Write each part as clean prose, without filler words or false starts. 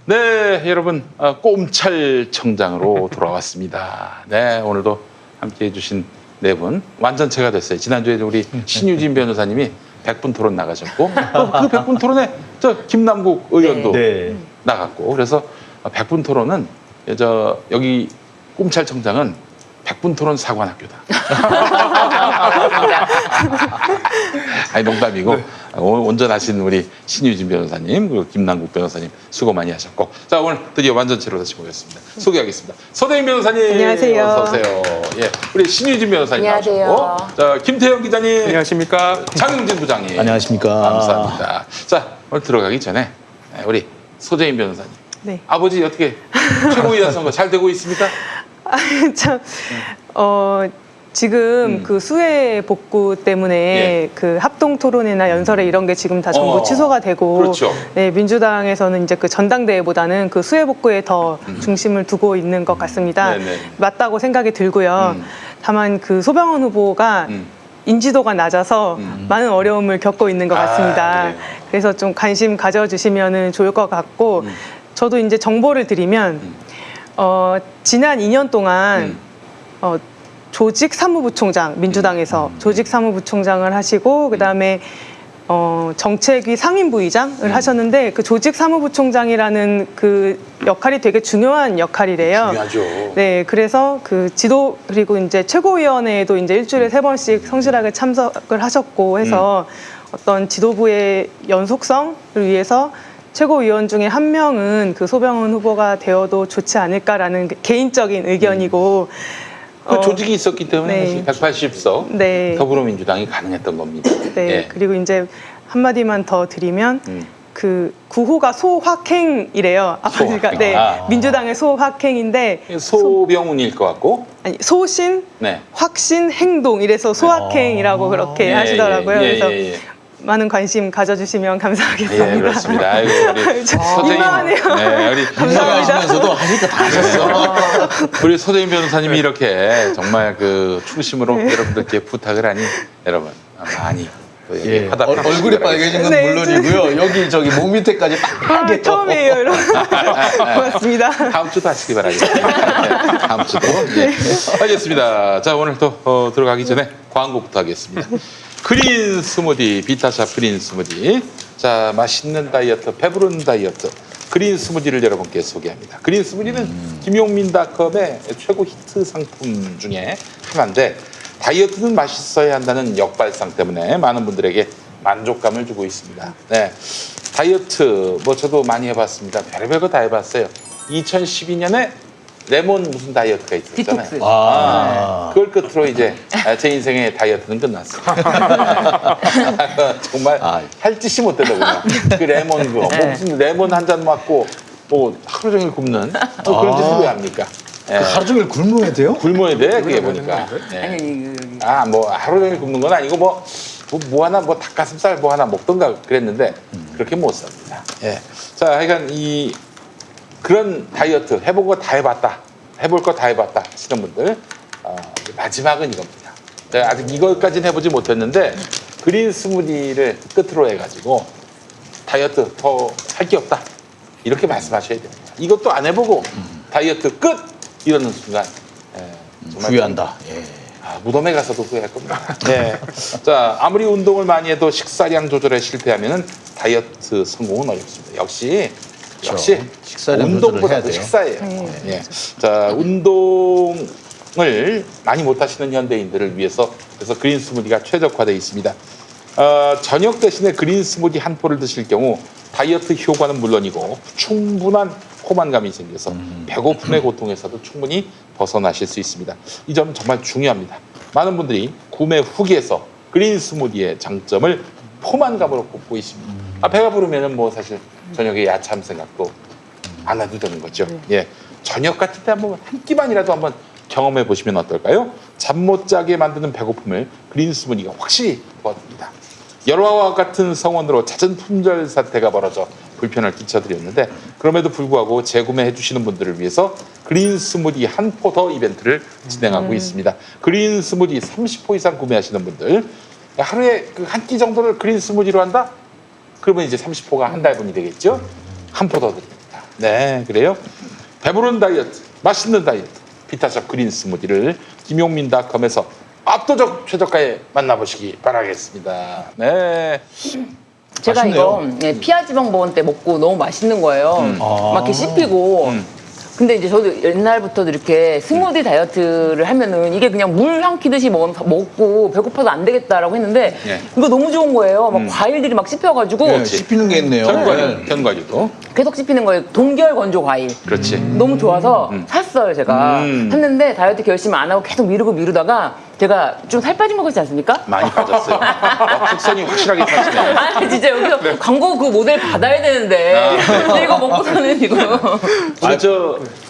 네, 여러분 꼼찰청장으로 돌아왔습니다. 네, 오늘도 함께해 주신 네 분 완전체가 됐어요. 지난주에 우리 신유진 변호사님이 100분 토론 나가셨고 그 100분 토론에 저 김남국 의원도 나갔고 그래서 100분 토론은 여기 꼼찰청장은 100분 토론 사관학교다. 아니 농담이고 온전하신 우리 신유진 변호사님 그리고 김남국 변호사님 수고 많이 하셨고 자 오늘 드디어 완전체로 다시 모였습니다. 소개하겠습니다. 서대인 변호사님 안녕하세요. 어서 오세요. 예, 우리 신유진 변호사님 안녕하세요. 나오셨고 자 김태형 기자님 안녕하십니까. 장영진 부장님 안녕하십니까. 감사합니다. 자 오늘 들어가기 전에 우리 소재인 변호사님 네. 아버지 어떻게 최고위원 선거 잘 되고 있습니까? 참, 지금 그 수해 복구 때문에 예. 그 합동 토론이나 연설회 이런 게 지금 다 전부 취소가 되고, 그렇죠. 네, 민주당에서는 이제 그 전당대회보다는 그 수해 복구에 더 중심을 두고 있는 것 같습니다. 네네. 맞다고 생각이 들고요. 다만 그 소병원 후보가 인지도가 낮아서 많은 어려움을 겪고 있는 것 같습니다. 그래요. 그래서 좀 관심 가져주시면 좋을 것 같고, 저도 이제 정보를 드리면, 지난 2년 동안 조직 사무부총장 민주당에서 조직 사무부총장을 하시고 그다음에 정책위 상임부의장을 하셨는데 그 조직 사무부총장이라는 그 역할이 되게 중요한 역할이래요. 중요하죠. 네, 그래서 그 지도 그리고 이제 최고위원회에도 이제 일주일에 3번씩 성실하게 참석을 하셨고 해서 어떤 지도부의 연속성을 위해서 최고위원 중에 한 명은 그 소병원 후보가 되어도 좋지 않을까라는 개인적인 의견이고 그 조직이 있었기 때문에 네. 180석 네. 더불어민주당이 가능했던 겁니다. 네, 예. 그리고 이제 한마디만 더 드리면 그 구호가 소확행이래요. 아버지가 소확행. 네, 아. 민주당의 소확행인데 소병훈일 것 같고 아니, 소신, 네. 확신, 행동 이래서 소확행이라고 그렇게 예, 하시더라고요. 예, 예, 그래서 예, 예. 많은 관심 가져주시면 감사하겠습니다. 예, 그렇습니다. 아이고, 우리 민망하네요. 네, 우리 감사합니다. 하시면서도 하실 거 다 하셨어. 우리 소재인 변호사님이 이렇게 정말 그 충심으로 여러분들께 부탁을 하니 여러분 많이 또 여기 예, 화답해 얼굴이 주시기 빨개진 건 네, 물론이고요. 여기 저기 몸 밑에까지 빨개. 처음이에요, 여러분. 고맙습니다. 다음 주도 하시기 바라겠습니다. 네, 다음 주도. 네. 알겠습니다. 자, 오늘 또 들어가기 전에 광고부터 하겠습니다. 그린 스무디, 비타샵 그린 스무디. 자, 맛있는 다이어트, 배부른 다이어트. 그린 스무디를 여러분께 소개합니다. 그린 스무디는 김용민닷컴의 최고 히트 상품 중에 하나인데 다이어트는 맛있어야 한다는 역발상 때문에 많은 분들에게 만족감을 주고 있습니다. 네, 다이어트 뭐 저도 많이 해봤습니다. 별의별 거 다 해봤어요. 2012년에 레몬 무슨 다이어트가 있었잖아요. 디톡스. 그걸 끝으로 이제 제 인생의 다이어트는 끝났어요. 정말 할 짓이 못 되더군요. 그 레몬 거, 뭐 무슨 레몬 한 잔 맞고 뭐 하루 종일 굶는 뭐 그런 짓을 왜 합니까? 예. 하루 종일 굶어야 돼요? 굶어야 돼 그게 보니까. 예. 아니 뭐 하루 종일 굶는 건 아니고 뭐 하나 뭐 닭가슴살 뭐 하나 먹던가 그랬는데 그렇게 못 삽니다. 예. 자, 하여간 그런 다이어트 해본 거 다 해봤다, 해볼 거 다 해봤다 하시는 분들 마지막은 이겁니다. 제가 아직 이것까지는 해보지 못했는데 그린 스무디를 끝으로 해가지고 다이어트 더 할 게 없다 이렇게 말씀하셔야 됩니다. 이것도 안 해보고 다이어트 끝 이러는 순간 정말 후회한다. 예. 무덤에 가서도 후회할 겁니다. 네. 자, 아무리 운동을 많이 해도 식사량 조절에 실패하면 다이어트 성공은 어렵습니다. 역시 식사량 운동보다도 조절을 해야 돼요. 식사예요. 예. 자, 운동을 많이 못하시는 현대인들을 위해서 그래서 그린 스무디가 최적화되어 있습니다. 저녁 대신에 그린 스무디 한 포를 드실 경우 다이어트 효과는 물론이고 충분한 포만감이 생겨서 배고픔의 고통에서도 충분히 벗어나실 수 있습니다. 이 점 정말 중요합니다. 많은 분들이 구매 후기에서 그린 스무디의 장점을 포만감으로 꼽고 있습니다. 배가 부르면은 뭐 사실 저녁에 야참 생각도 안 해도 되는 거죠. 예, 저녁 같은 때 한번 한 끼만이라도 한번 경험해 보시면 어떨까요? 잠 못 자게 만드는 배고픔을 그린 스무디가 확실히 도와줍니다. 열화와 같은 성원으로 잦은 품절 사태가 벌어져 불편을 끼쳐드렸는데 그럼에도 불구하고 재구매해 주시는 분들을 위해서 그린 스무디 한 포 더 이벤트를 진행하고 있습니다. 그린 스무디 30포 이상 구매하시는 분들 하루에 그 한 끼 정도를 그린 스무디로 한다? 그러면 이제 30포가 한 달분이 되겠죠? 한 포 더 드립니다. 네, 그래요. 배부른 다이어트, 맛있는 다이어트, 비타샵 그린 스무디를 김용민닷컴에서 압도적 최저가에 만나보시기 바라겠습니다. 네. 제가 맛있네요. 이거 피하지방보건 때 먹고 너무 맛있는 거예요. 막 이렇게 씹히고. 근데 이제 저도 옛날부터도 이렇게 스무디 다이어트를 하면은 이게 그냥 물 삼키듯이 먹고 배고파도 안 되겠다라고 했는데 네. 이거 너무 좋은 거예요. 막 과일들이 막 씹혀가지고 네, 씹히는 게 있네요. 견과류, 견과류도. 계속 씹히는 거예요. 동결 건조 과일. 그렇지. 너무 좋아서 샀어요, 제가. 샀는데 다이어트 결심 안 하고 계속 미루다가 제가 좀 살 빠진 거 같지 않습니까? 많이 빠졌어요. 곡선이 확실하게 빠지네. 아니, 진짜 여기서 광고 그 모델 받아야 되는데. 근데 이거 먹고서는 이거. 우리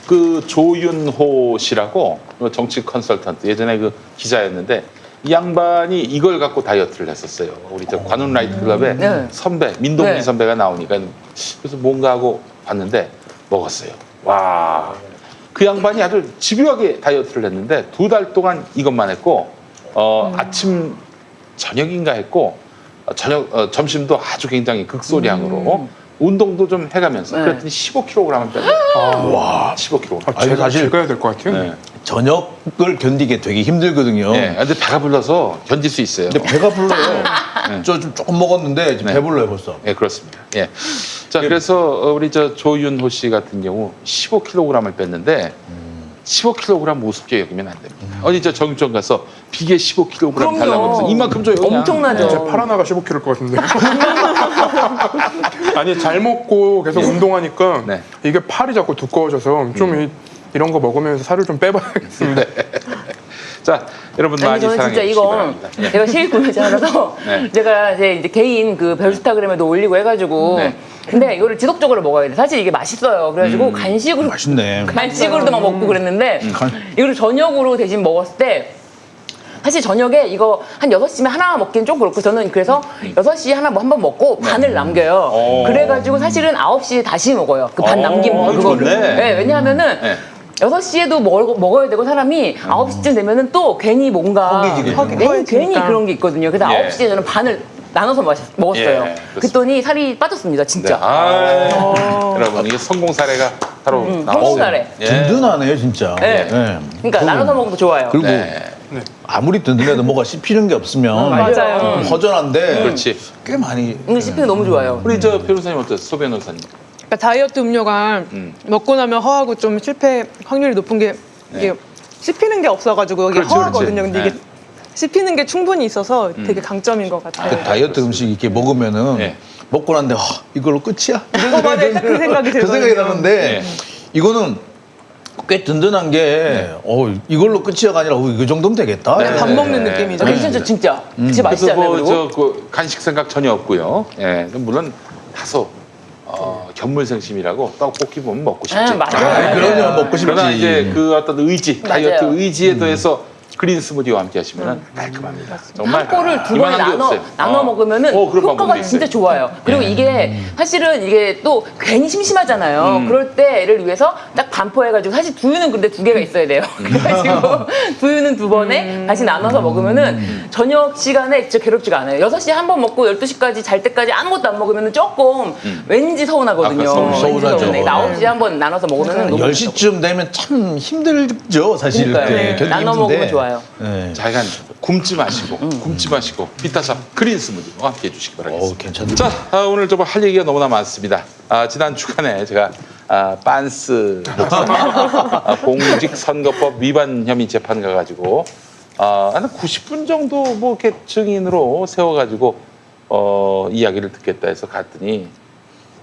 그 조윤호 씨라고 정치 컨설턴트 예전에 그 기자였는데 이 양반이 이걸 갖고 다이어트를 했었어요. 우리 관훈 라이트 클럽에 네. 선배 민동기 네. 선배가 나오니까 그래서 뭔가 하고 봤는데 먹었어요. 와. 그 양반이 아주 집요하게 다이어트를 했는데 2달 동안 이것만 했고 아침 저녁인가 했고 점심도 아주 굉장히 극소량으로 운동도 좀 해가면서 네. 그랬더니 15kg을 뺐어요. 와, 15kg. 아니, 사실 제가 해야 될 것 같아요. 네. 저녁을 견디기 되게 힘들거든요. 네. 근데 배가 불러서 견딜 수 있어요. 근데 배가 불러요. 저 좀 조금 먹었는데 지금 네. 배불러요 벌써. 네, 그렇습니다. 예. 자, 그래서 우리 조윤호 씨 같은 경우 15kg을 뺐는데 15kg 우습게 여기면 안 됩니다. 어디 정육점 가서 비계 15kg 그럼요. 달라고 해서 이만큼 줘요. 그냥. 엄청나죠. 진짜 팔아나가 15kg일 것 같은데. 아니 잘 먹고 계속 운동하니까 네. 이게 팔이 자꾸 두꺼워져서 좀 이런 거 먹으면서 살을 좀 빼봐야겠습니다. 자, 여러분 아니 많이 저는 사랑해 진짜 주시기 이거 바랍니다. 예. 제가 실익 구매자라서 네. 제가 이제 개인 그 별스타그램에도 올리고 해가지고 네. 근데 이거를 지속적으로 먹어야 돼. 사실 이게 맛있어요. 그래가지고 간식으로 맛있네. 간식으로도 막 먹고 그랬는데 이거를 저녁으로 대신 먹었을 때 사실 저녁에 이거 한 6시면 하나 먹기는 좀 그렇고 저는 그래서 6시에 하나 뭐 한 번 먹고 반을 남겨요. 오. 그래가지고 사실은 9시에 다시 먹어요. 그 반 오, 남긴 그거를. 좋네. 네, 왜냐하면은 네. 6시에도 먹어야 되고 사람이 9시쯤 되면은 또 괜히 뭔가 허기지게. 괜히 그런 게 있거든요. 그래서 예. 9시에 저는 반을 나눠서 먹었어요. 예, 그렇습니다. 그랬더니 살이 빠졌습니다, 네. 진짜. 여러분 이게 성공 사례가 바로 나왔어요. 성공 사례. 예. 든든하네요 진짜. 네. 그러니까 나눠서 먹는 거 좋아요. 그리고 네. 아무리 든든해도 뭐가 씹히는 게 없으면 맞아요. 허전한데 그렇지. 꽤 많이. 이거 씹히는 거 너무 좋아요. 우리 변호사님 어때요? 소 변호사님. 그러니까 다이어트 음료가 먹고 나면 허하고 좀 실패 확률이 높은 게 이게 씹히는 게 없어가지고 이게 그렇지, 허하거든요. 그렇지. 근데 이게 네. 씹히는 게 충분히 있어서 되게 강점인 것 같아요. 그 다이어트 음식 이렇게 먹으면은 네. 먹고 난데 이걸로 끝이야? 맞아요. 딱그 생각이 그 생각이 들거든요. 나는데 네. 이거는 꽤 든든한 게 이걸로 끝이야가 아니라 이 정도면 되겠다. 네, 밥 먹는 네. 느낌이죠. 괜찮죠, 진짜. 진짜 그래서 맛있잖아요, 그리고. 그 간식 생각 전혀 없고요. 예, 물론 다소 견물생심이라고 떡볶이 보면 먹고 싶지. 맞아요. 그러면 먹고 싶지. 그러나 이제 그 어떤 의지, 맞아요. 다이어트 의지에 더해서 그린 스무디와 함께 하시면 깔끔합니다. 정말 한 꼬를 두 번에 이만한 게 없어요. 나눠 먹으면은 그런 방법도 효과가 있어요. 진짜 좋아요. 그리고 이게 사실은 이게 또 괜히 심심하잖아요. 그럴 때를 위해서 딱 반포해가지고 사실 두유는 근데 2개가 있어야 돼요. 그래가지고 두유는 2번에 다시 나눠서 먹으면은 저녁 시간에 진짜 괴롭지가 않아요. 6시에 한 번 먹고 12시까지 잘 때까지 아무것도 안 먹으면은 조금 왠지 서운하거든요. 아, 서운하죠. 왠지 서운해. 9시에 한 번 나눠서 먹으면은 너무 10시쯤 되면 참 힘들죠 사실. 그러니까요. 이렇게 견디기 나눠 힘든데. 먹으면 좋아요. 네. 자, 약간 굶지 마시고 비타샵 그린 스무디와 함께 해주시기 바라겠습니다. 괜찮네. 자, 오늘 좀 할 얘기가 너무나 많습니다. 지난 주간에 제가 빤스 공직선거법 위반 혐의 재판 가가지고 한 90분 정도 뭐 이렇게 증인으로 세워가지고 이야기를 듣겠다 해서 갔더니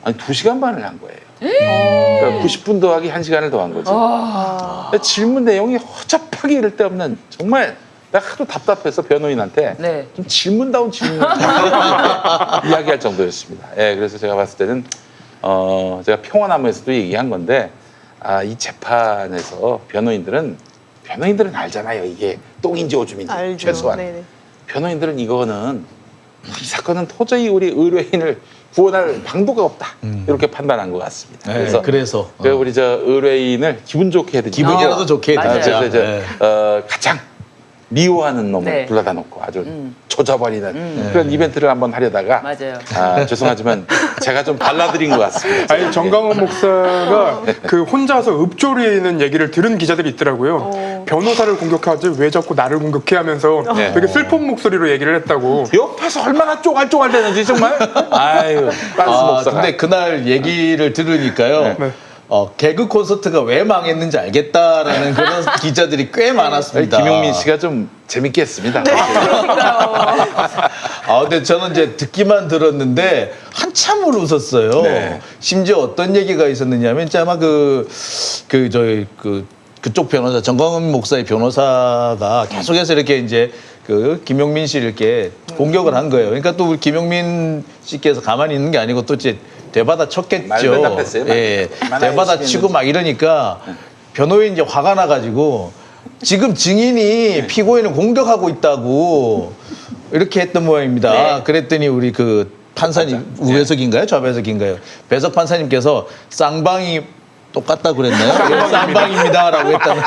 아니 2시간 반을 한 거예요. 그러니까 90분 더하기 1시간을 더한 거지. 근데 질문 내용이 허접하게 이를 데 없는 정말 내가 하도 답답해서 변호인한테 네. 좀 질문다운 질문 이야기할 정도였습니다. 예, 그래서 제가 봤을 때는 제가 평화나무에서도 얘기한 건데 이 재판에서 변호인들은 알잖아요. 이게 똥인지 오줌인지 알죠. 최소한. 네네. 변호인들은 이거는 이 사건은 도저히 우리 의뢰인을 구원할 방도가 없다. 이렇게 판단한 것 같습니다. 네, 그래서 그래서 우리 의뢰인을 기분 좋게 해드리고 기분이라도 좋게 맞아요. 해드리자. 그래서 네. 가장 미워하는 놈을 네. 불러다 놓고 아주 조져버리는 그런 이벤트를 한번 하려다가 맞아요. 죄송하지만 제가 좀 발라드린 것 같습니다. 아니 정강원 목사가 그 혼자서 읊조리는 얘기를 들은 기자들이 있더라고요. 변호사를 공격하지 왜 자꾸 나를 공격해 하면서 네. 되게 슬픈 목소리로 얘기를 했다고. 옆에서 얼마나 쪼갈쪼갈 되는지 정말. 아유, 빤스 목사가. 근데 그날 얘기를 들으니까요. 네. 개그 콘서트가 왜 망했는지 알겠다라는 그런 기자들이 꽤 많았습니다. 김용민 씨가 좀 재밌게 했습니다. 근데 저는 이제 듣기만 들었는데 한참을 웃었어요. 네. 심지어 어떤 얘기가 있었느냐면 이제 아마 그쪽 변호사 정광훈 목사의 변호사가 계속해서 이렇게 이제 그 김용민 씨를 이렇게 공격을 한 거예요. 그러니까 또 우리 김용민 씨께서 가만히 있는 게 아니고 또 이제 되받아 쳤겠죠. 말대답했어요. 예, 얼마나 되받아 열심히 치고 막 이러니까 변호인이 이제 화가 나가지고 지금 증인이 네. 피고인을 공격하고 있다고 이렇게 했던 모양입니다. 네. 그랬더니 우리 그 판사님 우배석인가요? 좌배석인가요? 배석 판사님께서 쌍방이 똑같다 그랬나요? 예, 쌍방입니다라고 했다는.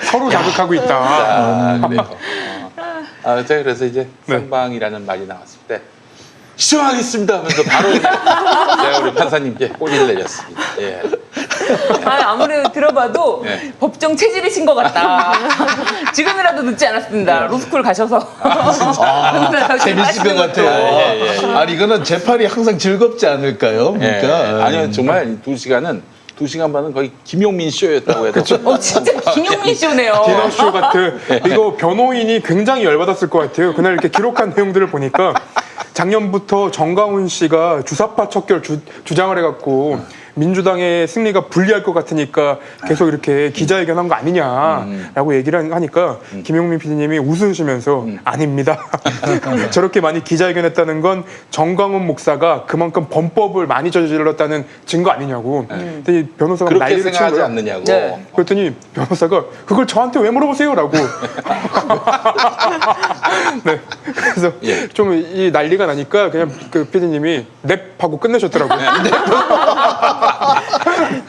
서로 자극하고 있다. 자, 그래요. 제가 그래서 이제 쌍방이라는 말이 나왔을 때 시정하겠습니다 하면서 바로 제가 우리 판사님께 꼬리를 내렸습니다. 예. 아무래도 들어봐도 네. 법정 체질이신 것 같다. 지금이라도 늦지 않았습니다. 로스쿨 가셔서. 재밌을 것 같아요. 예. 아니 이거는 재판이 항상 즐겁지 않을까요? 예. 그러니까 아니요, 정말 이 2시간 반은 거의 김용민 쇼였다고 해도 진짜 김용민 쇼네요. 디너쇼 같은 이거 변호인이 굉장히 열받았을 것 같아요. 그날 이렇게 기록한 내용들을 보니까 작년부터 정강훈 씨가 주사파 척결 주장을 해갖고 민주당의 승리가 불리할 것 같으니까 계속 이렇게 기자회견한 거 아니냐라고 얘기를 하니까 김용민 PD님이 웃으시면서 아닙니다. 저렇게 많이 기자회견했다는 건 정강훈 목사가 그만큼 범법을 많이 저질렀다는 증거 아니냐고. 근데 이 변호사가 그렇게 난리를 친 생각하지 거예요. 않느냐고. 네. 그랬더니 변호사가 그걸 저한테 왜 물어보세요라고. 네. 그래서 예. 좀 이 난리가 나니까 그냥 그 PD님이 넵하고 끝내셨더라고요.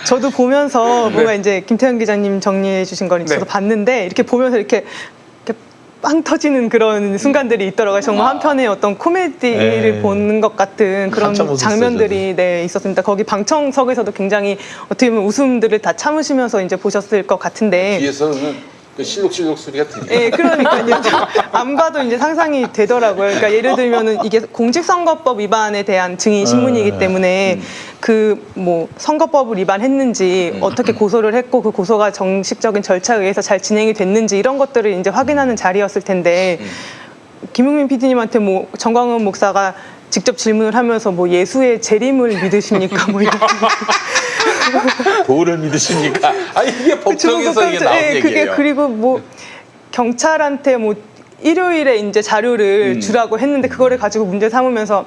저도 보면서 뭔가 이제 김태현 기자님 정리해 주신 걸 저도 네. 봤는데 이렇게 보면서 이렇게 빵 터지는 그런 순간들이 있더라고요. 정말 한편의 어떤 코미디를 네. 보는 것 같은 그런 한참 웃었어요, 장면들이 있었습니다. 거기 방청석에서도 굉장히 어떻게 보면 웃음들을 다 참으시면서 이제 보셨을 것 같은데. 뒤에서는 그 실룩실룩 소리가 들려요. 예, 그러니까요. 안 봐도 이제 상상이 되더라고요. 그러니까 예를 들면은 이게 공직선거법 위반에 대한 증인 신문이기 때문에 그 뭐 선거법을 위반했는지 어떻게 고소를 했고 그 고소가 정식적인 절차에 의해서 잘 진행이 됐는지 이런 것들을 이제 확인하는 자리였을 텐데 김용민 PD님한테 뭐 정광훈 목사가 직접 질문을 하면서 뭐 예수의 재림을 믿으십니까? 뭐 이런. 도를 믿으십니까? 아니 이게 법정에서 이게 나온 예, 얘기예요. 그게 그리고 뭐 경찰한테 뭐 일요일에 이제 자료를 주라고 했는데 그거를 가지고 문제 삼으면서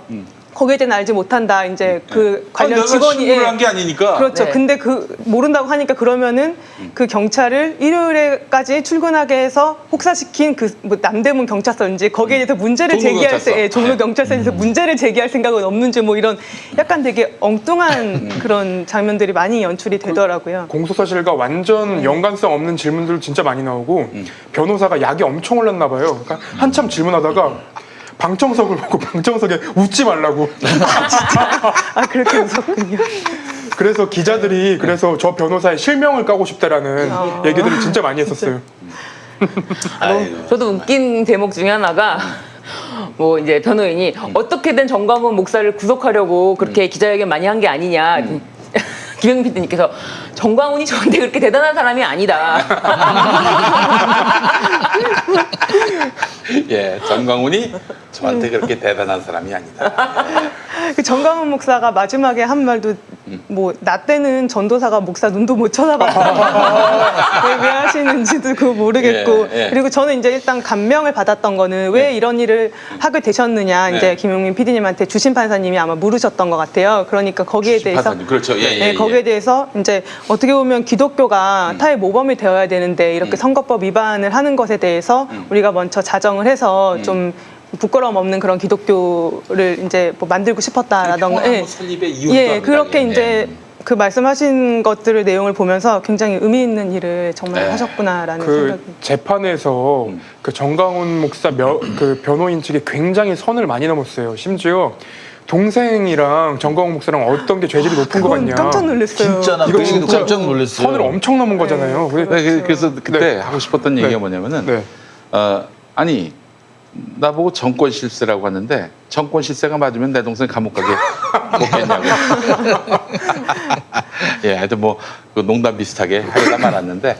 거기에 대해서 알지 못한다. 이제 그 관련 내가 직원이 신고를 한 게 아니니까. 그렇죠. 네. 근데 그 모른다고 하니까 그러면은 그 경찰을 일요일에까지 출근하게 해서 혹사시킨 그 뭐 남대문 경찰서인지 거기에 대해서 문제를 종로 제기할 경찰서. 때 종로 경찰서에 대해서 문제를 제기할 생각은 없는지 뭐 이런 약간 되게 엉뚱한 그런 장면들이 많이 연출이 되더라고요. 공소사실과 완전 연관성 없는 질문들 진짜 많이 나오고 변호사가 약이 엄청 올랐나 봐요. 그러니까 한참 질문하다가 방청석을 보고 방청석에 웃지 말라고. 아 그렇게 무섭군요. 그래서 기자들이 그래서 저 변호사의 실명을 까고 싶다라는 얘기들을 진짜 많이 했었어요. 아이고. 저도 웃긴 대목 중에 하나가 뭐 이제 변호인이 어떻게든 정광훈 목사를 구속하려고 그렇게 기자회견 많이 한 게 아니냐. 김영민 PD님께서 정광훈이 저한테 그렇게 대단한 사람이 아니다. 예, 정광훈이 저한테 그렇게 대단한 사람이 아니다. 그 정광훈 목사가 마지막에 한 말도 뭐 나 때는 전도사가 목사 눈도 못 쳐다봤다. 왜 하시는지도 그거 모르겠고 예, 예. 그리고 저는 이제 일단 감명을 받았던 거는 왜 이런 일을 하게 되셨느냐 이제 네. 김용민 PD님한테 주심 판사님이 아마 물으셨던 것 같아요. 그러니까 거기에 대해서 판사님, 그렇죠. 예, 예, 네, 예. 거기에 대해서 이제 어떻게 보면 기독교가 타의 모범이 되어야 되는데 이렇게 선거법 위반을 하는 것에 대해서 우리가 먼저 자정을 해서 좀 부끄러움 없는 그런 기독교를 이제 뭐 만들고 싶었다라던가 평화의 뭐 설립의 이유도 예, 합니다. 그렇게 예. 이제 그 말씀하신 것들을 내용을 보면서 굉장히 의미 있는 일을 정말 네. 하셨구나라는 그 생각이. 재판에서 그 정강훈 목사 그 변호인 측에 굉장히 선을 많이 넘었어요. 심지어 동생이랑 정강훈 목사랑 어떤 게 죄질이 높은 거 그건 같냐. 깜짝 놀랐어요. 진짜 나 이거 그 얘기도 진짜 깜짝 놀랐어요. 선을 엄청 넘은 거잖아요. 네. 근데 그래서 그때 네. 하고 싶었던 얘기가 뭐냐면은 네. 아니 나보고 정권 실세라고 하는데 정권 실세가 맞으면 내 동생 감옥 가게 못겠냐고. 예, 하여튼 뭐그 농담 비슷하게 하려다 말았는데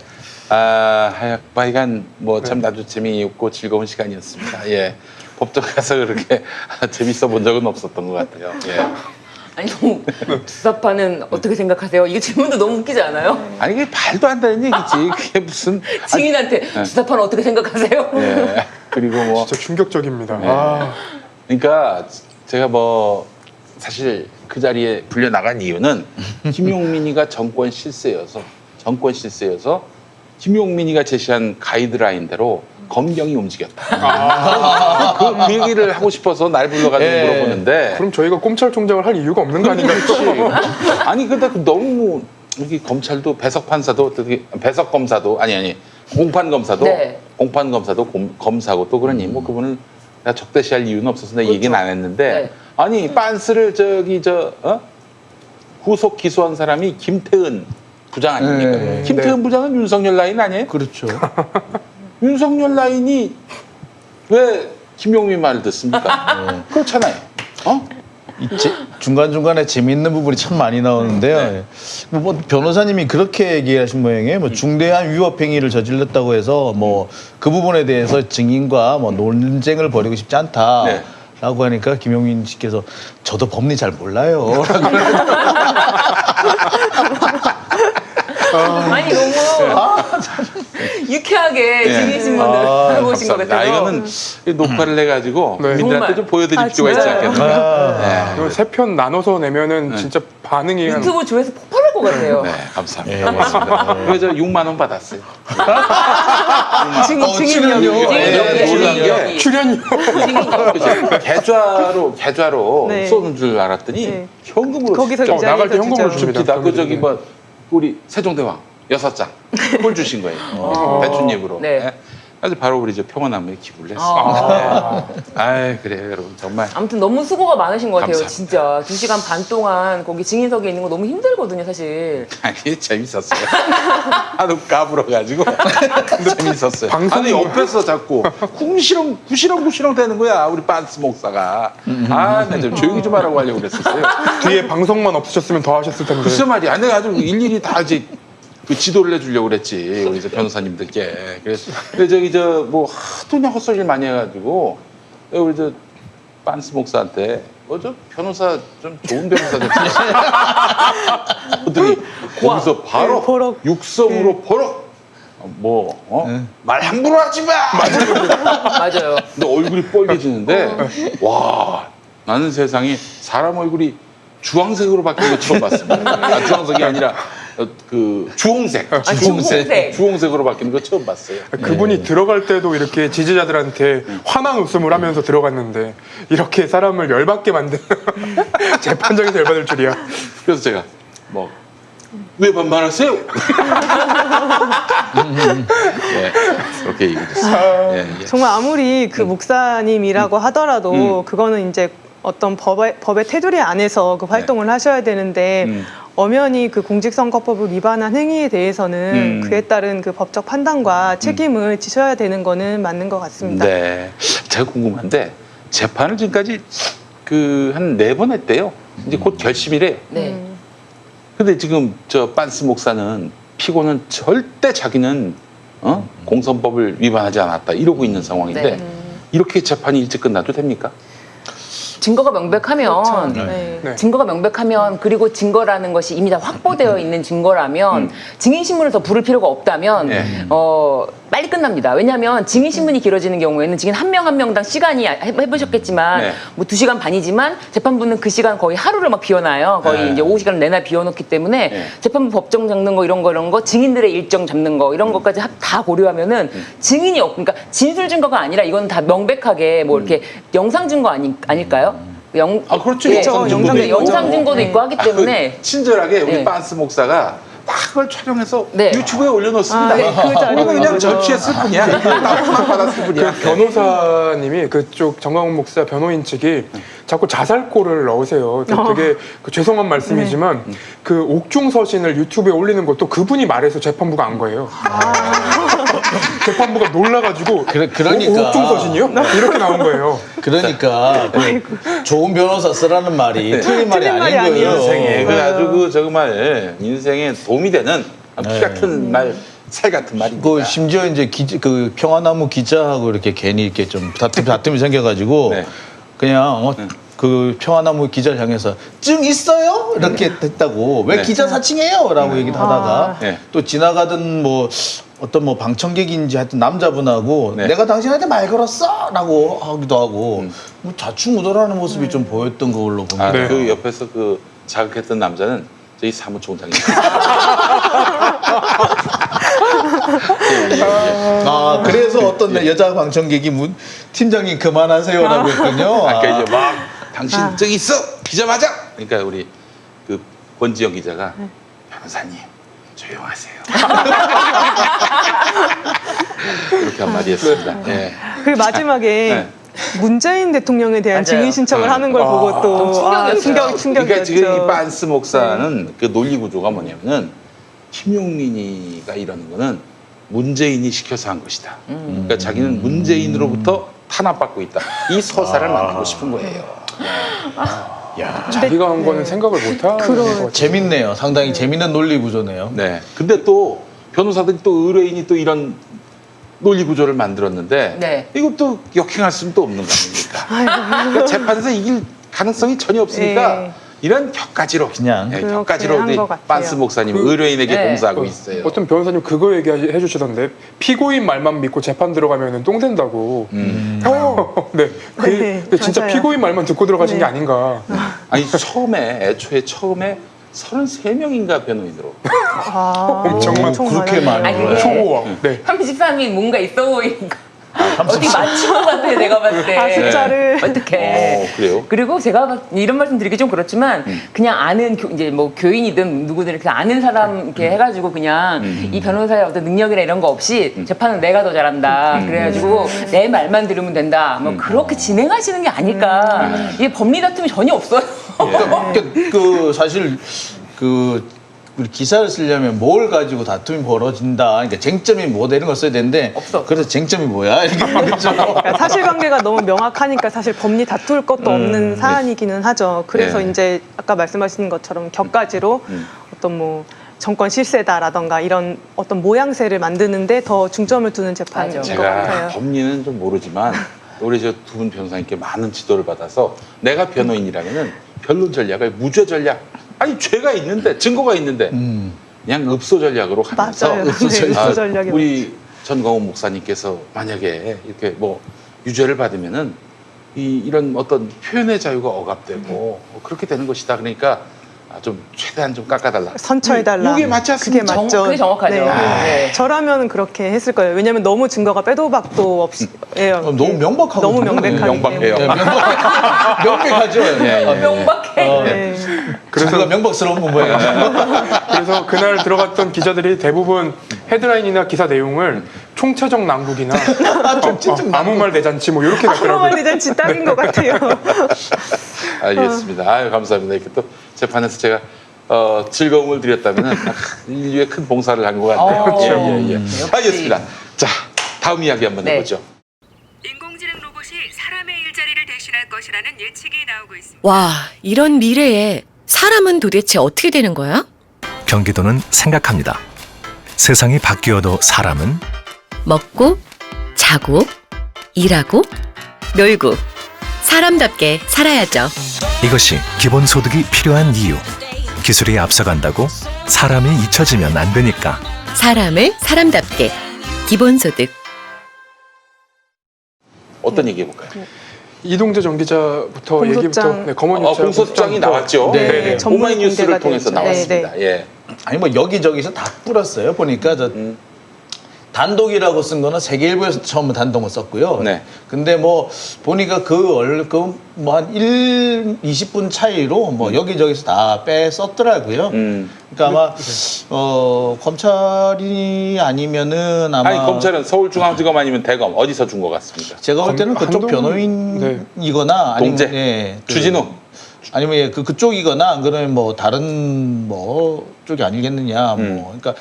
하여간 뭐 참 나도 재미있고 즐거운 시간이었습니다. 예, 법정 가서 그렇게 재밌어 본 적은 없었던 것 같아요. 예. 아니 너무 주사파는 어떻게 생각하세요? 이게 질문도 너무 웃기지 않아요? 아니 그게 말도 안 되는 얘기지. 그게 무슨 증인한테 주사파는 어떻게 생각하세요? 예. 그리고 뭐 진짜 충격적입니다. 네. 아, 그러니까 제가 뭐 사실 그 자리에 불려 나간 이유는 김용민이가 정권 실세여서 김용민이가 제시한 가이드라인대로 검경이 움직였다. 그 얘기를 하고 싶어서 날 불러가지고 예. 물어보는데 그럼 저희가 꼼찰총장을 할 이유가 없는 거 아닌가요? 아니 근데 너무 여기 검찰도 배석 판사도 배석 검사도 아니 공판 검사도 네. 공판 검사도 검사고 또 그러니 뭐 그분을 내가 적대시할 이유는 없어서 내가 얘기는 안 했는데 네. 아니 빤스를 구속 기소한 사람이 김태은 부장 아닙니까? 네. 김태은 부장은 윤석열 라인 아니에요? 그렇죠. 윤석열 라인이 왜 김용민 말을 듣습니까? 그렇잖아요. 중간중간에 재미있는 부분이 참 많이 나오는데요. 네. 뭐 변호사님이 그렇게 얘기하신 모양이에요. 뭐 중대한 위법 행위를 저질렀다고 해서 뭐 그 부분에 대해서 증인과 뭐 논쟁을 벌이고 싶지 않다. 네. 라고 하니까 김용민 씨께서 저도 법리 잘 몰라요. 아니 너무 유쾌하게 네. 증인 신문을 하고 오신 것 감사합니다. 같아서. 이거는 녹화를 해가지고 네. 국민들한테 정말. 좀 보여드릴 필요가 있지 진짜요? 않겠나. 네. 이거 세 편 나눠서 내면은 진짜 반응이 한 유튜브 조회수 폭발할 것 같아요. 네, 감사합니다. 고맙습니다. 그래서 6만 원 받았어요. 증인력이요. 네, 놀란 게 출연료. 그죠? 계좌로 네. 쏘는 줄 알았더니 네. 현금으로 거기서 줬죠. 이 나갈 때 자리에서 현금으로 진짜 줍니다. 줍기다. 그 저기 뭐 우리 세종대왕 6장 꼴 주신 거예요. 배추잎으로. 네. 네. 그래서 바로 우리 평화나무에 기부를 했습니다. 그래요, 여러분 정말. 아무튼 너무 수고가 많으신 것 같아요. 감사합니다. 진짜 2시간 반 동안 거기 증인석에 있는 거 너무 힘들거든요, 사실. 아니 재밌었어요. 하도 까불어가지고 재밌었어요. 방송- 아니 옆에서 자꾸 구시렁 되는 거야 우리 빤스 목사가. 나 좀 조용히 좀 하라고 하려고 그랬었어요. 뒤에 방송만 없으셨으면 더 하셨을 텐데. 글쎄 말이야. 내가 아주 일일이 다 이제 그 지도를 해주려고 그랬지 우리 변호사님들께. 그래서 뭐 하도 그냥 헛소리를 많이 해가지고 우리 빤스 목사한테 변호사 좀 좋은 변호사 좀 그랬더니 거기서 바로 네, 버럭. 육성으로 버럭 말 함부로 하지 마. 맞아요. 근데 얼굴이 빨개지는데 와 나는 세상에 사람 얼굴이 주황색으로 바뀌는 거 처음 봤습니다. 주황색이 아니라 그 주홍색. 주홍색으로 바뀌는 거 처음 봤어요. 그분이 들어갈 때도 이렇게 지지자들한테 환한 웃음을 하면서 들어갔는데 이렇게 사람을 열받게 만드는 재판장에서 열받을 줄이야. 그래서 제가 왜 반말하세요? 예, 그렇게 얘기했어요. 예, 예. 정말 아무리 그 목사님이라고 하더라도 그거는 이제 어떤 법의 테두리 안에서 그 활동을 하셔야 되는데 엄연히 그 공직선거법을 위반한 행위에 대해서는 그에 따른 그 법적 판단과 책임을 지셔야 되는 거는 맞는 것 같습니다. 네, 제가 궁금한데 재판을 지금까지 한 4번 했대요. 이제 곧 결심이래요. 네. 근데 지금 빤스 목사는 피고는 절대 자기는 공선법을 위반하지 않았다 이러고 있는 상황인데 이렇게 재판이 일찍 끝나도 됩니까? 증거가 명백하면 네. 네. 증거가 명백하면 그리고 증거라는 것이 이미 다 확보되어 있는 증거라면 증인 신문을 더 부를 필요가 없다면 네. 빨리 끝납니다. 왜냐하면 증인 신문이 길어지는 경우에는 증인 한 명 한 명당 시간이 해보셨겠지만 네. 뭐 2시간 반이지만 재판부는 그 시간 거의 하루를 막 비워놔요. 거의 네. 이제 오후 시간을 내내 비워놓기 때문에 네. 재판부 법정 잡는 거 이런 거 증인들의 일정 잡는 거 이런 것까지 다 고려하면은 증인이 그러니까 진술 증거가 아니라 이건 다 명백하게 뭐 이렇게 영상 증거 아닐까요? 그렇죠. 예, 영상 증거도 네, 있고. 영상 증거도 있고 하기 때문에 친절하게 우리 네. 빤스 목사가 다 그걸 촬영해서 네. 유튜브에 올려놓습니다. 아, 네, 그 자료 우리는 그냥 있죠. 절취했을 뿐이야. 다운만 받았을 뿐이야. 그 변호사님이 그쪽 정광훈 목사 변호인 측이 자꾸 자살골을 넣으세요. 되게 그 죄송한 말씀이지만 그 옥중 서신을 유튜브에 올리는 것도 그분이 말해서 재판부가 안 거예요. 재판부가 놀라가지고 그러니까. 옥중 서신이요? 이렇게 나온 거예요. 그러니까 그 좋은 변호사 쓰라는 말이 틀린 말이 틀린 말이 아닌 거예요. 아니에요. 인생에 그 아주 그 정말 인생에 도움이 되는 피 같은 말, 살 같은 말입니다. 그 심지어 이제 그 평화나무 기자하고 이렇게 괜히 이렇게 좀 다툼이 생겨가지고 네. 그냥 그 평화나무 기자를 향해서 증 있어요? 이렇게 했다고 왜 네. 기자 사칭해요?라고 얘기를 하다가 네. 또 지나가던 뭐 어떤 뭐 방청객인지 하여튼 남자분하고 네. 내가 당신한테 말 걸었어라고 하기도 하고 뭐 좌충우돌하는 모습이 좀 보였던 걸로 봅니다. 네. 그 옆에서 그 자극했던 남자는 저희 사무총장입니다. 아 그래서 어떤 여자 방청객이 팀장님 그만하세요라고 했군요. 아까 이제 막 당신 저기 있어 기자 맞아. 그러니까 우리 그 권지영 기자가 변호사님 조용하세요. 이렇게 한마디 했습니다. 예. 그리고 마지막에 네. 문재인 대통령에 대한 맞아요. 증인 신청을 하는 걸 보고 또 충격이었어요. 충격이었죠. 그러니까 지금 이 빤스 목사는 그 논리 구조가 뭐냐면은 김용민이가 이러는 거는 문재인이 시켜서 한 것이다. 그러니까 자기는 문재인으로부터 탄압받고 있다. 이 서사를 만들고 싶은 거예요. 야, 자기가 한 거는 생각을 못 하는 것 같아요. 재밌네요. 상당히 재밌는 논리 구조네요. 네. 근데 또 변호사들이 또 의뢰인이 또 이런 논리 구조를 만들었는데 네. 이것도 역행할 수는 또 없는 거 아닙니까? 그러니까 재판에서 이길 가능성이 전혀 없으니까 네. 이런 격가지로 그냥 네, 그렇게 격가지로 한 우리 것 같아요. 빤스 목사님 의뢰인에게 네. 공사하고 있어요. 어떤 변호사님 그거 얘기해 주시던데 피고인 말만 믿고 재판 들어가면 똥 된다고. 네. 네, 근데 진짜 맞아요. 피고인 말만 듣고 들어가신 게 아닌가. 아니 애초에 처음에 33명인가 변호인으로 정말 그렇게 많이 아니, 그게 초보와. 네. 33이 뭔가 있어 보이니까 어디 맞춘 것 같아 내가 봤을 때. 아, 숫자를. 어떻게? 그래요? 그리고 제가 이런 말씀 드리기 좀 그렇지만 그냥 아는 이제 뭐 교인이든 누구든 이렇게 아는 사람 이렇게 해가지고 그냥 이 변호사의 어떤 능력이나 이런 거 없이 재판은 내가 더 잘한다. 그래가지고 내 말만 들으면 된다. 뭐 그렇게 진행하시는 게 아닐까. 이게 법리 다툼이 전혀 없어요. 그러니까 그 사실 그 우리 기사를 쓰려면 뭘 가지고 다툼이 벌어진다. 그러니까 쟁점이 뭐 이런 걸 써야 되는데 없어. 그래서 쟁점이 뭐야? 이렇게 그렇죠. 그러니까 사실관계가 너무 명확하니까 사실 법리 다툴 것도 없는 사안이기는 하죠. 그래서 네. 이제 아까 말씀하신 것처럼 격가지로 어떤 뭐 정권 실세다라던가 이런 어떤 모양새를 만드는데 더 중점을 두는 재판인 맞아. 것 제가 같아요. 법리는 좀 모르지만 우리 저 두 분 변호사님께 많은 지도를 받아서 내가 변호인이라면은 변론 전략을 무죄 전략 아니 죄가 있는데 증거가 있는데 그냥 읍소 전략으로 가면서 맞아요. 네, 읍소 전략이 우리 전광훈 목사님께서 만약에 이렇게 뭐 유죄를 받으면은 이런 어떤 표현의 자유가 억압되고 뭐 그렇게 되는 것이다. 그러니까 좀 최대한 좀 깎아달라. 선처해달라. 이게 맞지 않습니까? 그게 맞죠. 그게 정확하죠. 네. 저라면 그렇게 했을 거예요. 왜냐하면 너무 증거가 빼도 박도 없이 예요. 너무 명백하고 너무 당연히 명백하기 명백해요. 때문에. 명백하죠. 명박해. 네. 그래서 명백스러운 문제예요. 그래서 그날 들어갔던 기자들이 대부분 헤드라인이나 기사 내용을 총체적 난국이나 아무 말 대잔치 뭐 이렇게 아무 갔더라고요. 말 대잔치 딱인 것 같아요. 알겠습니다. 아유, 감사합니다. 이렇게 또 재판에서 제가 즐거움을 드렸다면 인류에 큰 봉사를 한 것 같네요. 예. 알겠습니다. 자, 다음 이야기 한번 네. 해보죠. 인공지능 로봇이 사람의 일자리를 대신할 것이라는 예측이 나오고 있습니다. 와, 이런 미래에 사람은 도대체 어떻게 되는 거야? 경기도는 생각합니다. 세상이 바뀌어도 사람은 먹고, 자고, 일하고, 놀고, 사람답게 살아야죠. 이것이 기본소득이 필요한 이유. 기술이 앞서간다고 사람이 잊혀지면 안 되니까. 사람을 사람답게. 기본소득. 어떤 얘기 해볼까요? 이동재 전 기자부터 공소장. 얘기부터 검언 유착 공소장이 나왔죠. 네. 전문 오마이뉴스를 공개가 통해서 됐죠. 나왔습니다. 예. 아니 뭐 여기저기서 다 뿌렸어요. 보니까 단독이라고 쓴 거는 세계일보에서 처음 단독을 썼고요. 네. 근데 뭐 보니까 뭐한 20분 차이로 뭐 여기저기서 다 빼 썼더라고요. 그러니까 아마 검찰이 아니면은 아마 아니 검찰은 서울중앙지검 아니면 대검 어디서 준 것 같습니까? 제가 볼 때는 그쪽 변호인이거나 아니면 동재, 예, 주진우. 아니면 예, 그쪽이거나 안 그러면 뭐 다른 뭐 쪽이 아니겠느냐 뭐 그러니까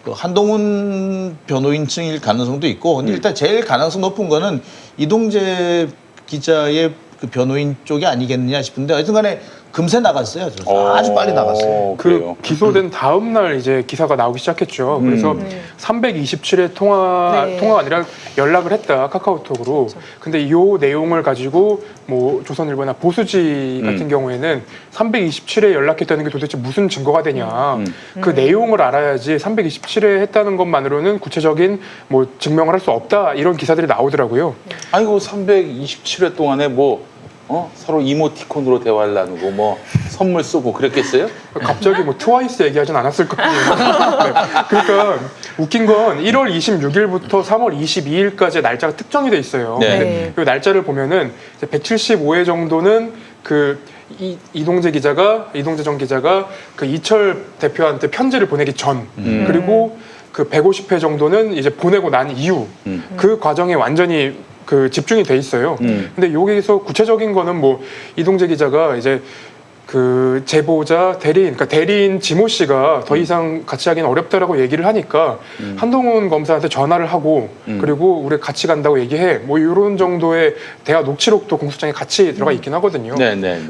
그 한동훈 변호인층일 가능성도 있고 근데 일단 제일 가능성 높은 거는 이동재 기자의 그 변호인 쪽이 아니겠느냐 싶은데 하여튼간에 금세 나갔어요. 아주 빨리 나갔어요. 그래요. 그 기소된 다음 날 이제 기사가 나오기 시작했죠. 그래서 327회 통화가 아니라 연락을 했다 카카오톡으로. 근데 이 내용을 가지고 뭐 조선일보나 보수지 같은 경우에는 327회 연락했다는 게 도대체 무슨 증거가 되냐. 그 내용을 알아야지 327회 했다는 것만으로는 구체적인 뭐 증명을 할 수 없다 이런 기사들이 나오더라고요. 아니 그 327회 동안에 뭐 서로 이모티콘으로 대화를 나누고 뭐 선물 쏘고 그랬겠어요? 갑자기 뭐 트와이스 얘기하진 않았을 거예요. 네. 그러니까 웃긴 건 1월 26일부터 3월 22일까지 날짜가 특정이 돼 있어요. 네. 그 날짜를 보면은 175회 정도는 이동재 전 기자가 그 이철 대표한테 편지를 보내기 전 그리고 그 150회 정도는 이제 보내고 난 이후 그 과정에 완전히 그 집중이 돼 있어요. 근데 여기서 구체적인 거는 뭐 이동재 기자가 이제 그 제보자 그러니까 대리인 지모 씨가 더 이상 같이 하기는 어렵다라고 얘기를 하니까 한동훈 검사한테 전화를 하고 그리고 우리 같이 간다고 얘기해 뭐 이런 정도의 대화 녹취록도 공소장에 같이 들어가 있긴 하거든요.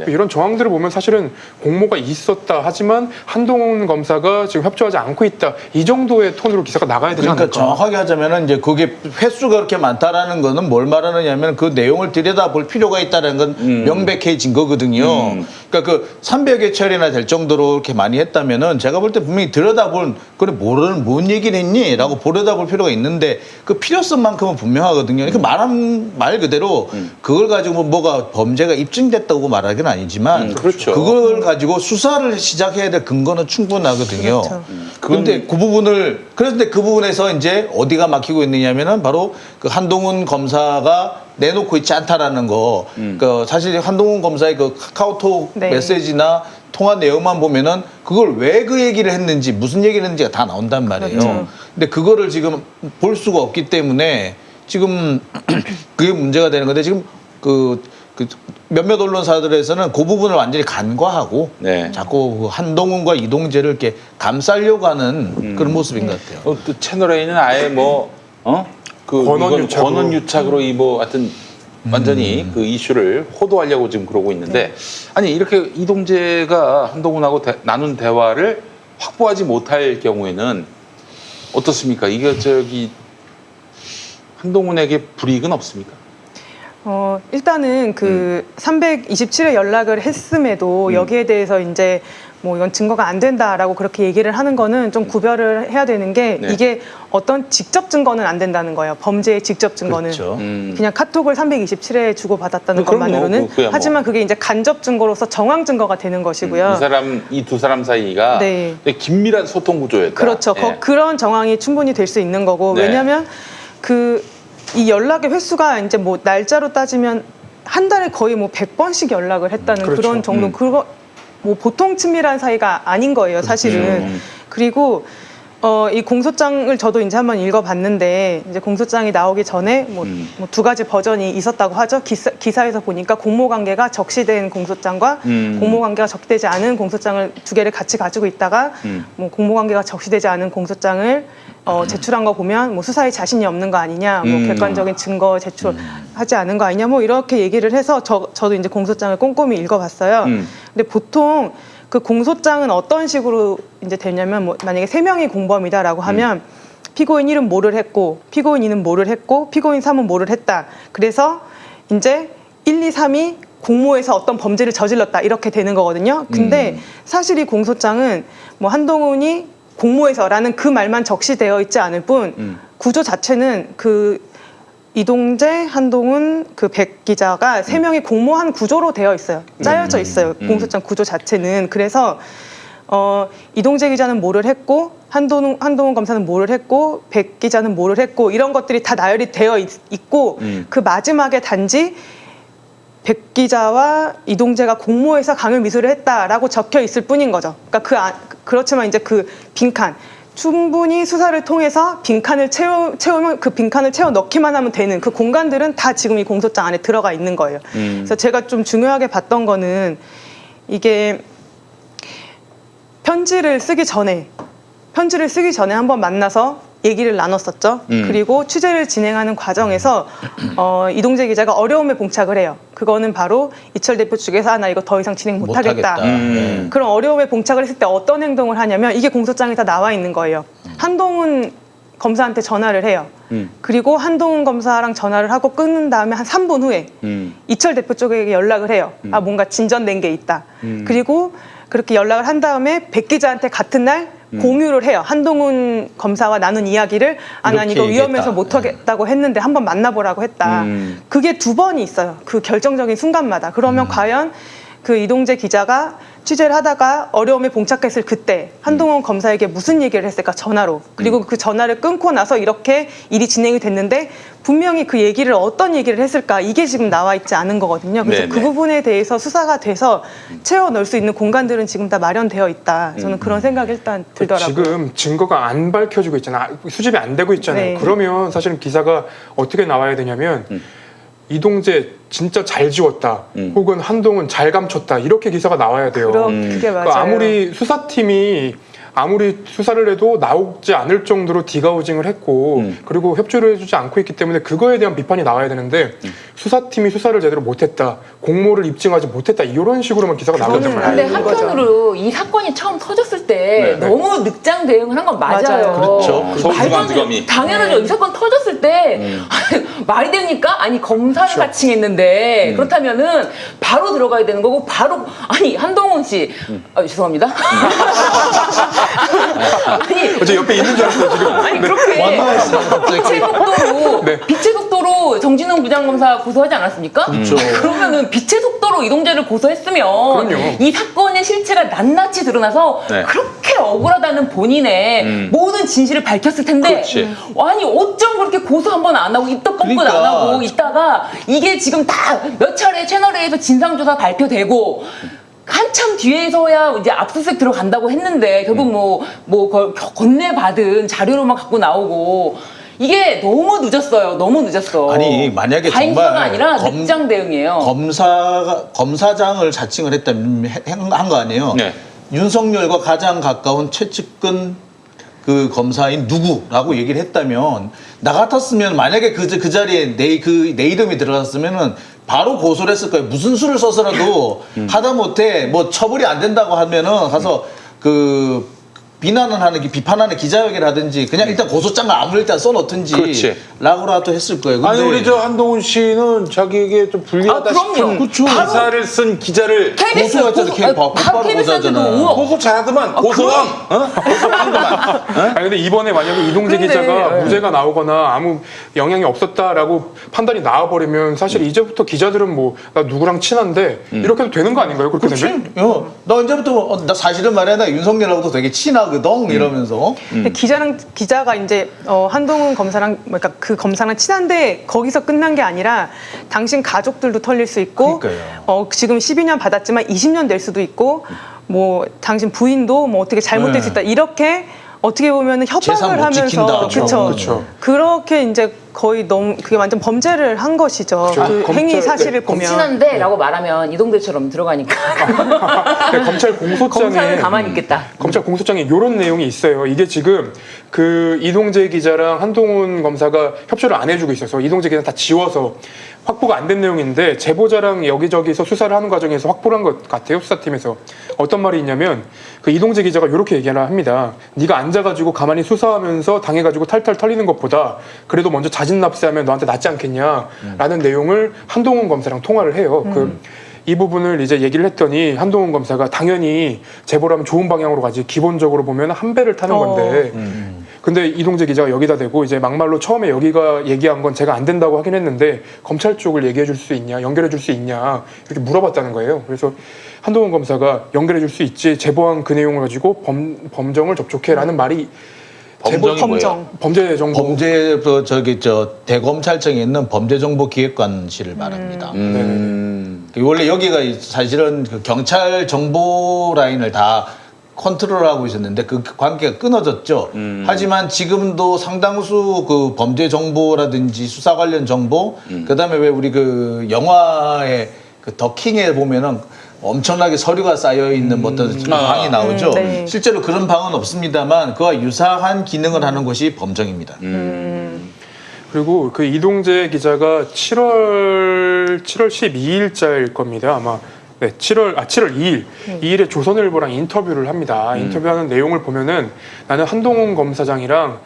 이런 정황들을 보면 사실은 공모가 있었다 하지만 한동훈 검사가 지금 협조하지 않고 있다 이 정도의 톤으로 기사가 나가야 되지 않을까. 그러니까 정확하게 하자면은 이제 그게 횟수가 그렇게 많다라는 거는 뭘 말하느냐면 그 내용을 들여다볼 필요가 있다는 건 명백해진 거거든요. 그러니까 그 300여 차례나 될 정도로 이렇게 많이 했다면은 제가 볼 때 분명히 들여다볼 그래 뭔 얘기를 했니?라고 들여다볼 필요가 있는데 그 필요성만큼은 분명하거든요. 그러니까 말한 말 그대로 그걸 가지고 뭐가 범죄가 입증됐다고 말하기는 아니지만 그렇죠. 그걸 가지고 수사를 시작해야 될 근거는 충분하거든요. 그런데 그 부분을 그런데 그 부분에서 이제 어디가 막히고 있느냐면은 바로 그 한동훈 검사가 내놓고 있지 않다라는 거. 그 사실 한동훈 검사의 그 카카오톡 메시지나 통화 내용만 보면은 그걸 왜 그 얘기를 했는지 무슨 얘기를 했는지가 다 나온단 말이에요. 근데 그거를 지금 볼 수가 없기 때문에 지금 그게 문제가 되는 건데 지금 그 몇몇 언론사들에서는 그 부분을 완전히 간과하고 자꾸 그 한동훈과 이동재를 이렇게 감싸려고 하는 그런 모습인 것 같아요. 또 채널 A는 아예 뭐 권원유착으로 하여튼 완전히 그 이슈를 호도하려고 지금 그러고 있는데 아니 이렇게 이동재가 한동훈하고 나눈 대화를 확보하지 못할 경우에는 어떻습니까? 이게 한동훈에게 불이익은 없습니까? 일단은 그 327회 연락을 했음에도 여기에 대해서 이제 뭐 이건 증거가 안 된다라고 그렇게 얘기를 하는 거는 좀 구별을 해야 되는 게 이게 어떤 직접 증거는 안 된다는 거예요. 범죄의 직접 증거는. 그렇죠. 그냥 카톡을 327회 주고받았다는 것만으로는. 하지만 그게 이제 간접 증거로서 정황 증거가 되는 것이고요. 이 두 사람 사이가 되게 긴밀한 소통 구조였다. 그렇죠. 그런 정황이 충분히 될 수 있는 거고 왜냐하면 이 연락의 횟수가 이제 뭐 날짜로 따지면 한 달에 거의 뭐 100번씩 연락을 했다는 그런 정도 뭐 보통 친밀한 사이가 아닌 거예요, 사실은. 그리고 이 공소장을 저도 이제 한번 읽어봤는데 이제 공소장이 나오기 전에 뭐 두 가지 버전이 있었다고 하죠. 기사에서 보니까 공모관계가 적시된 공소장과 공모관계가 적시되지 않은 공소장을 두 개를 같이 가지고 있다가 뭐 공모관계가 적시되지 않은 공소장을 제출한 거 보면 뭐 수사에 자신이 없는 거 아니냐, 뭐 객관적인 증거 제출하지 않은 거 아니냐, 뭐 이렇게 얘기를 해서 저도 이제 공소장을 꼼꼼히 읽어봤어요. 근데 보통 그 공소장은 어떤 식으로 이제 되냐면 뭐 만약에 3명이 공범이다라고 하면 피고인 1은 뭐를 했고, 피고인 2는 뭐를 했고, 피고인 3은 뭐를 했다. 그래서 이제 1, 2, 3이 공모해서 어떤 범죄를 저질렀다 이렇게 되는 거거든요. 근데 사실 이 공소장은 뭐 한동훈이 공모해서라는 그 말만 적시되어 있지 않을 뿐 구조 자체는 그 이동재, 한동훈, 그 백 기자가 3명이 공모한 구조로 되어 있어요. 짜여져 있어요. 공소장 구조 자체는. 그래서 이동재 기자는 뭐를 했고 한동훈 검사는 뭐를 했고 백 기자는 뭐를 했고 이런 것들이 다 나열이 되어 있고 그 마지막에 단지 백 기자와 이동재가 공모해서 강요 미수를 했다라고 적혀 있을 뿐인 거죠. 그러니까 그렇지만 이제 그 빈칸 충분히 수사를 통해서 빈칸을 채우면 그 빈칸을 채워 넣기만 하면 되는 그 공간들은 다 지금 이 공소장 안에 들어가 있는 거예요. 그래서 제가 좀 중요하게 봤던 거는 이게 편지를 쓰기 전에 한번 만나서 얘기를 나눴었죠. 그리고 취재를 진행하는 과정에서 이동재 기자가 어려움에 봉착을 해요. 그거는 바로 이철 대표 측에서 나 이거 더 이상 진행 못하겠다. 그런 어려움에 봉착을 했을 때 어떤 행동을 하냐면 이게 공소장에 다 나와 있는 거예요. 한동훈 검사한테 전화를 해요. 그리고 한동훈 검사랑 전화를 하고 끊는 다음에 한 3분 후에 이철 대표 쪽에게 연락을 해요. 뭔가 진전된 게 있다. 그리고 그렇게 연락을 한 다음에 백 기자한테 같은 날 공유를 해요. 한동훈 검사와 나눈 이야기를 난 이거 위험해서 못하겠다고 했는데 한번 만나보라고 했다. 그게 2번이 있어요. 그 결정적인 순간마다. 그러면 과연 그 이동재 기자가 취재를 하다가 어려움에 봉착했을 그때 한동훈 검사에게 무슨 얘기를 했을까 전화로. 그리고 그 전화를 끊고 나서 이렇게 일이 진행이 됐는데 분명히 그 얘기를 어떤 얘기를 했을까 이게 지금 나와 있지 않은 거거든요. 그래서 그 부분에 대해서 수사가 돼서 채워 넣을 수 있는 공간들은 지금 다 마련되어 있다. 저는 그런 생각이 일단 들더라고요. 지금 증거가 안 밝혀지고 있잖아. 수집이 안 되고 있잖아요. 네. 그러면 사실은 기사가 어떻게 나와야 되냐면 이동재 진짜 잘 지웠다. 혹은 한동훈 잘 감췄다. 이렇게 기사가 나와야 돼요. 그게 맞아요. 그러니까 아무리 수사팀이 아무리 수사를 해도 나오지 않을 정도로 디가우징을 했고 그리고 협조를 해주지 않고 있기 때문에 그거에 대한 비판이 나와야 되는데 수사팀이 수사를 제대로 못했다. 공모를 입증하지 못했다. 이런 식으로만 기사가 나오잖아요. 근데 한편으로 이 사건이 처음 터졌을 때 네. 너무 늑장 대응을 한 건 맞아요. 그렇죠. 말도 안 서울중앙지검이. 돼. 당연하죠. 이 사건 터졌을 때 말이 됩니까? 아니 검사를 가칭했는데 그렇다면은 바로 들어가야 되는 거고 바로 아니 한동훈 씨 죄송합니다. 아니 저 옆에 있는 줄 알았어요 지금. 아니 그렇게 빛의 속도로 네. 빛의 속도로 정진웅 부장검사 고소하지 않았습니까? 그렇죠. 그러면은 빛의 속도로 이동재를 고소했으면 그럼요. 이 사건의 실체가 낱낱이 드러나서 네. 그렇게 억울하다는 본인의 모든 진실을 밝혔을 텐데 그렇지. 아니 어쩜 그렇게 고소 한 번 안 하고 입덕 뻥긋 안 그러니까. 하고 있다가 이게 지금 다 몇 차례 채널A에서 진상조사 발표되고 한참 뒤에서야 이제 압수수색 들어간다고 했는데 결국 뭐 건네받은 자료로만 갖고 나오고 이게 너무 늦었어요. 너무 늦었어. 아니 만약에 과잉수사가 정말 아니라 늑장 대응이에요. 검사장을 자칭을 했다면 한 거 아니에요. 네. 윤석열과 가장 가까운 최측근 그 검사인 누구라고 얘기를 했다면 나 같았으면 만약에 그 자리에 내 이름이 들어갔으면은 바로 고소를 했을 거예요. 무슨 수를 써서라도 하다못해 뭐 처벌이 안 된다고 하면은 가서 그 비판하는 기자회견을 하든지 그냥 일단 고소장을 아무 일단 써놓든지 그렇지. 라고라도 했을 거예요. 아니 근데 우리 저 한동훈 씨는 자기에게 좀 불리하다 아, 그럼요. 싶은 그렇죠. 기사를 쓴 기자를 KBS 고소했잖아. 바로 고소하잖아. 고소 잘하더만 고소왕 고소왕더만 아니 근데 이번에 만약에 이동재 근데, 기자가 네. 무죄가 나오거나 아무 영향이 없었다라고 판단이 나와버리면 사실 이제부터 기자들은 뭐 나 누구랑 친한데 이렇게 해도 되는 거 아닌가요? 그렇게 되면? 나 이제부터 나 사실은 말이야 나 윤석열하고도 되게 친하거든 이러면서 근데 기자가 이제 한동훈 검사랑 그러니까 그 검사랑 친한데 거기서 끝난 게 아니라 당신 가족들도 털릴 수 있고 그러니까요. 지금 12년 받았지만 20년 될 수도 있고 뭐 당신 부인도 뭐 어떻게 잘못될 수 있다 이렇게 어떻게 보면 재산 협박을 못 하면서 지킨다. 그쵸. 그쵸. 그렇게 이제 거의 너무 그게 완전 범죄를 한 것이죠. 그 검찰, 행위 네, 사실을 보면 친한데 라고 말하면 이동재처럼 들어가니까 네, 검찰 검사는 공소장에 가만히 있겠다. 검찰 공소장에 이런 내용이 있어요. 이게 지금 그 이동재 기자랑 한동훈 검사가 협조를 안 해주고 있어서 이동재 기자는 다 지워서 확보가 안 된 내용인데 제보자랑 여기저기서 수사를 하는 과정에서 확보를 한 것 같아요. 수사팀에서. 어떤 말이 있냐면 그 이동재 기자가 이렇게 얘기를 합니다. 네가 앉아가지고 가만히 수사하면서 당해가지고 탈탈 털리는 것보다 그래도 먼저 자진납세하면 너한테 낫지 않겠냐라는 내용을 한동훈 검사랑 통화를 해요. 이 부분을 이제 얘기를 했더니 한동훈 검사가 당연히 제보를 하면 좋은 방향으로 가지 기본적으로 보면 한 배를 타는 건데 근데 이동재 기자가 여기다 대고 이제 막말로 처음에 여기가 얘기한 건 제가 안 된다고 하긴 했는데 검찰 쪽을 얘기해 줄 수 있냐, 연결해 줄 수 있냐 이렇게 물어봤다는 거예요. 그래서 한동훈 검사가 연결해 줄 수 있지, 제보한 그 내용을 가지고 범정을 접촉해라는 말이 범정이 뭐예요? 범죄 정보. 범죄 대검찰청에 있는 범죄정보기획관실을 말합니다. 원래 여기가 사실은 그 경찰 정보 라인을 다 컨트롤하고 있었는데 그 관계가 끊어졌죠. 하지만 지금도 상당수 그 범죄 정보라든지 수사 관련 정보, 그다음에 왜 우리 그 영화의 그 더킹에 보면은 엄청나게 서류가 쌓여 있는 어떤 방이 나오죠. 네. 실제로 그런 방은 없습니다만 그와 유사한 기능을 하는 것이 범정입니다. 그리고 그 이동재 기자가 7월 12일자일 겁니다. 아마 네, 7월 2일. 2일에 조선일보랑 인터뷰를 합니다. 인터뷰하는 내용을 보면은 나는 한동훈 검사장이랑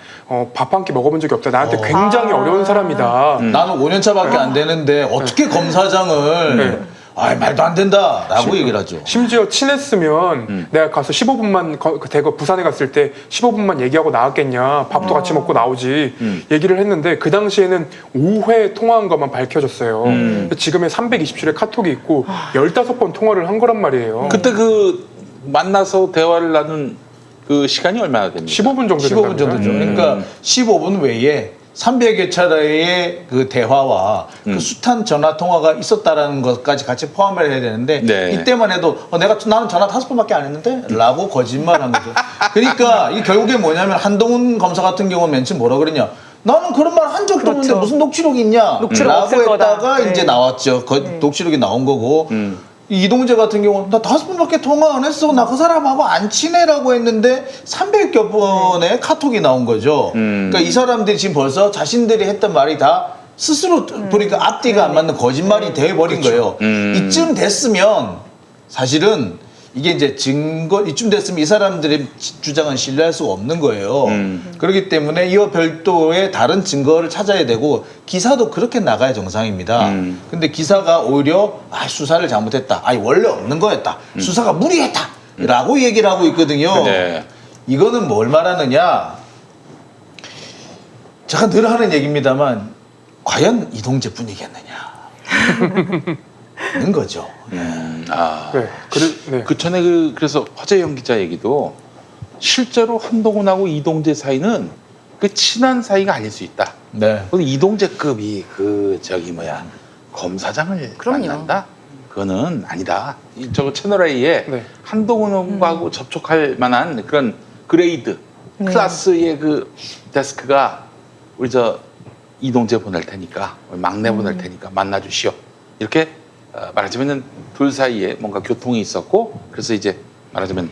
밥 한 끼 먹어본 적이 없다. 나한테 굉장히 어려운 사람이다. 나는 5년 차밖에 안 되는데 어떻게 검사장을 말도 안 된다라고 얘기를 하죠. 심지어 친했으면 내가 가서 15분만 대거 부산에 갔을 때 15분만 얘기하고 나왔겠냐. 밥도 같이 먹고 나오지. 얘기를 했는데 그 당시에는 5회 통화한 것만 밝혀졌어요. 지금의 327의 카톡이 있고 15번 통화를 한 거란 말이에요. 그때 그 만나서 대화를 나눈 그 시간이 얼마나 됩니까? 15분 정도 15분 정도죠. 그러니까 15분 외에 300여 차례의 그 대화와 그 숱한 전화 통화가 있었다라는 것까지 같이 포함을 해야 되는데 네. 이때만 해도 나는 전화 5번밖에 안 했는데 라고 거짓말한 거죠. 그러니까 이 결국에 뭐냐면 한동훈 검사 같은 경우는 맨 처음 뭐라 그러냐. 나는 그런 말 한 적도 없는데 무슨 녹취록이 있냐? 녹취록 라고 없을 거다. 했다가 이제 나왔죠. 녹취록이 나온 거고 이동재 같은 경우는 나 5번밖에 통화 안 했어. 나 그 사람하고 안 친해라고 했는데 300여 번의 카톡이 나온 거죠. 그러니까 이 사람들이 지금 벌써 자신들이 했던 말이 다 스스로 보니까 앞뒤가 안 맞는 거짓말이 돼버린 거예요. 이쯤 됐으면 사실은 이게 이제 이쯤 됐으면 이 사람들의 주장은 신뢰할 수가 없는 거예요. 그렇기 때문에 이와 별도의 다른 증거를 찾아야 되고 기사도 그렇게 나가야 정상입니다. 근데 기사가 오히려 수사를 잘못했다. 원래 없는 거였다. 수사가 무리했다. 라고 얘기를 하고 있거든요. 네. 이거는 뭘 말하느냐. 제가 늘 하는 얘기입니다만 과연 이동재 뿐이겠느냐. 는 거죠. 네. 전에 그래서 화재영 기자 얘기도 실제로 한동훈하고 이동재 사이는 그 친한 사이가 아닐 수 있다. 네. 이동재급이 검사장을 그럼요. 만난다? 그거는 아니다. 저거 채널A에 네. 한동훈하고 접촉할 만한 그런 그레이드, 클래스의 그 데스크가 우리 이동재 보낼 테니까, 막내 보낼 테니까 만나주시오. 이렇게 말하자면 둘 사이에 뭔가 교통이 있었고, 그래서 이제 말하자면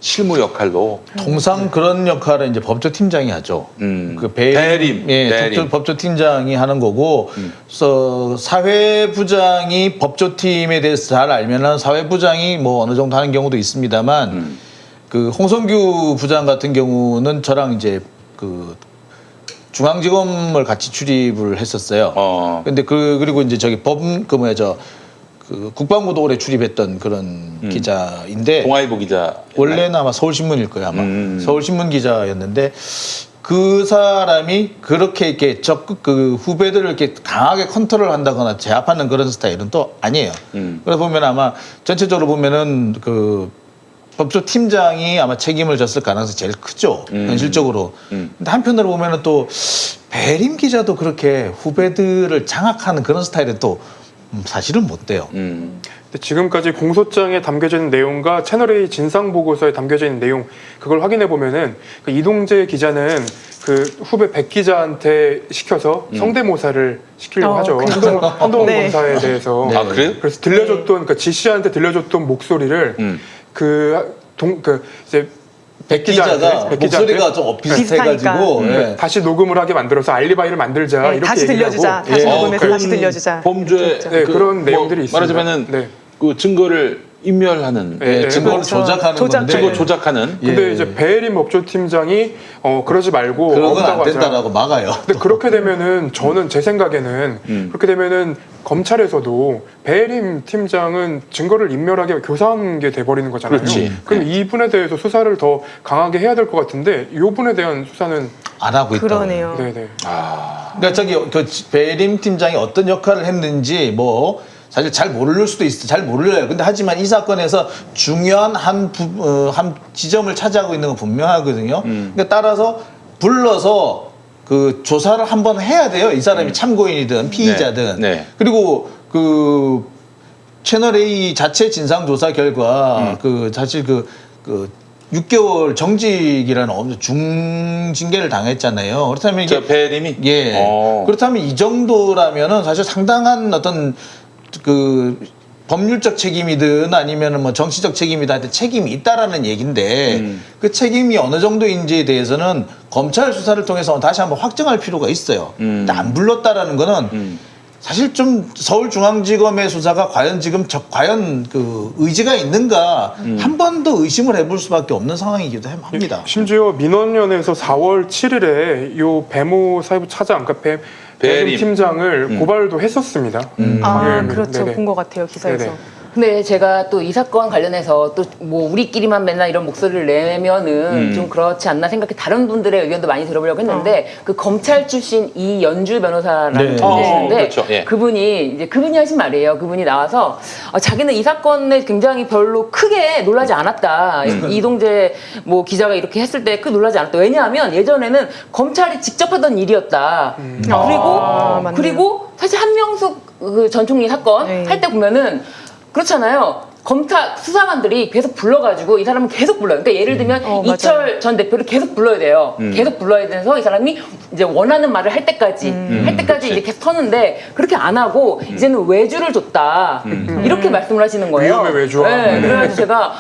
실무 역할로 통상 그런 역할을 이제 법조팀장이 하죠. 그 대림. 법조팀장이 하는 거고, 그래서 사회부장이 법조팀에 대해서 잘 알면은 사회부장이 뭐 어느 정도 하는 경우도 있습니다만, 그 홍성규 부장 같은 경우는 저랑 이제 그 중앙지검을 같이 출입을 했었어요. 근데 그리고 이제 국방부도 오래 출입했던 그런 기자인데 동아일보 기자 원래는 아마 서울신문일 거예요. 아마 서울신문 기자였는데 그 사람이 그렇게 이렇게 적극 그 후배들을 이렇게 강하게 컨트롤한다거나 제압하는 그런 스타일은 또 아니에요. 그래서 보면 아마 전체적으로 보면은 그 법조팀장이 아마 책임을 졌을 가능성이 제일 크죠. 현실적으로. 근데 한편으로 보면은 또 배림 기자도 그렇게 후배들을 장악하는 그런 스타일은 또 사실은 못 돼요. 근데 지금까지 공소장에 담겨져 있는 내용과 채널A 진상보고서에 담겨져 있는 내용 그걸 확인해 보면은 그 이동재 기자는 그 후배 백 기자한테 시켜서 성대모사를 시키려고 하죠. 한동훈 네. 검사에 대해서. 아, 그래요? 그래서 그러니까 지씨한테 들려줬던 목소리를 이제 백 기자가 목소리가 좀 비슷해가지고 비슷하니까. 다시 녹음을 하게 만들어서 알리바이를 만들자 네, 이렇게 다시 얘기를 들려주자. 하고 다시 녹음해서 그런 다시 들려주자. 범죄 네, 그런 내용들이 있습니다. 말하자면은 네. 그 증거를 인멸하는 예, 증거를 그렇죠. 조작하는 조작. 건데 증거 조작하는 근데 예. 이제 배혜림 법조팀장이 그러지 말고 그런 건 안 없다고 하자. 된다라고 막아요. 근데 그렇게 되면은 저는 제 생각에는 그렇게 되면은 검찰에서도 배혜림 팀장은 증거를 인멸하게 교사한 게 돼버리는 거잖아요. 그렇지. 그럼 이분에 대해서 수사를 더 강하게 해야 될 것 같은데 이 분에 대한 수사는 안 하고 있다. 그러네요. 네네. 그러니까 저기 그 배림 팀장이 어떤 역할을 했는지 뭐 사실 잘 모를 수도 있어, 잘 몰라요. 근데 하지만 이 사건에서 중요한 한 지점을 차지하고 있는 건 분명하거든요. 그러니까 따라서 불러서 그 조사를 한번 해야 돼요. 이 사람이 참고인이든 피의자든. 네. 네. 그리고 그 채널 A 자체 진상 조사 결과 그 사실 그 6개월 정직이라는 엄청 중징계를 당했잖아요. 그렇다면 이게 저 배림이 예. 그렇다면 이 정도라면은 사실 상당한 어떤 그 법률적 책임이든 아니면은 뭐 정치적 책임이든 하여튼 책임이 있다라는 얘기인데 그 책임이 어느 정도인지에 대해서는 검찰 수사를 통해서 다시 한번 확정할 필요가 있어요. 근데 안 불렀다라는 거는 사실 좀 서울중앙지검의 수사가 과연 지금 과연 그 의지가 있는가 한 번 더 의심을 해볼 수밖에 없는 상황이기도 합니다. 심지어 민원연에서 4월 7일에 요 배모 사회부 차장, 그러니까 배림 팀장을 고발도 했었습니다. 아, 예, 그렇죠. 네네. 본 것 같아요, 기사에서. 네네. 근데 제가 또 이 사건 관련해서 또 뭐 우리끼리만 맨날 이런 목소리를 내면은 좀 그렇지 않나 생각해 다른 분들의 의견도 많이 들어보려고 했는데 그 검찰 출신 이연주 변호사라는 네. 분이 계시는데 그렇죠. 예. 그분이 하신 말이에요. 그분이 나와서 자기는 이 사건에 굉장히 별로 크게 놀라지 않았다. 이동재 뭐 기자가 이렇게 했을 때 크게 놀라지 않았다. 왜냐하면 예전에는 검찰이 직접 하던 일이었다. 맞네요. 그리고 사실 한명숙 그 전 총리 사건 네. 할 때 보면은 그렇잖아요. 검찰 수사관들이 계속 불러가지고 이 사람은 계속 불러요. 그러니까 예를 들면 이철 맞아요. 전 대표를 계속 불러야 돼요. 계속 불러야 돼서 이 사람이 이제 원하는 말을 할 때까지 그렇지. 이제 계속 터는데 그렇게 안 하고 이제는 외주를 줬다 이렇게 말씀을 하시는 거예요. 위험의 외주화. 네, 그래가지고 제가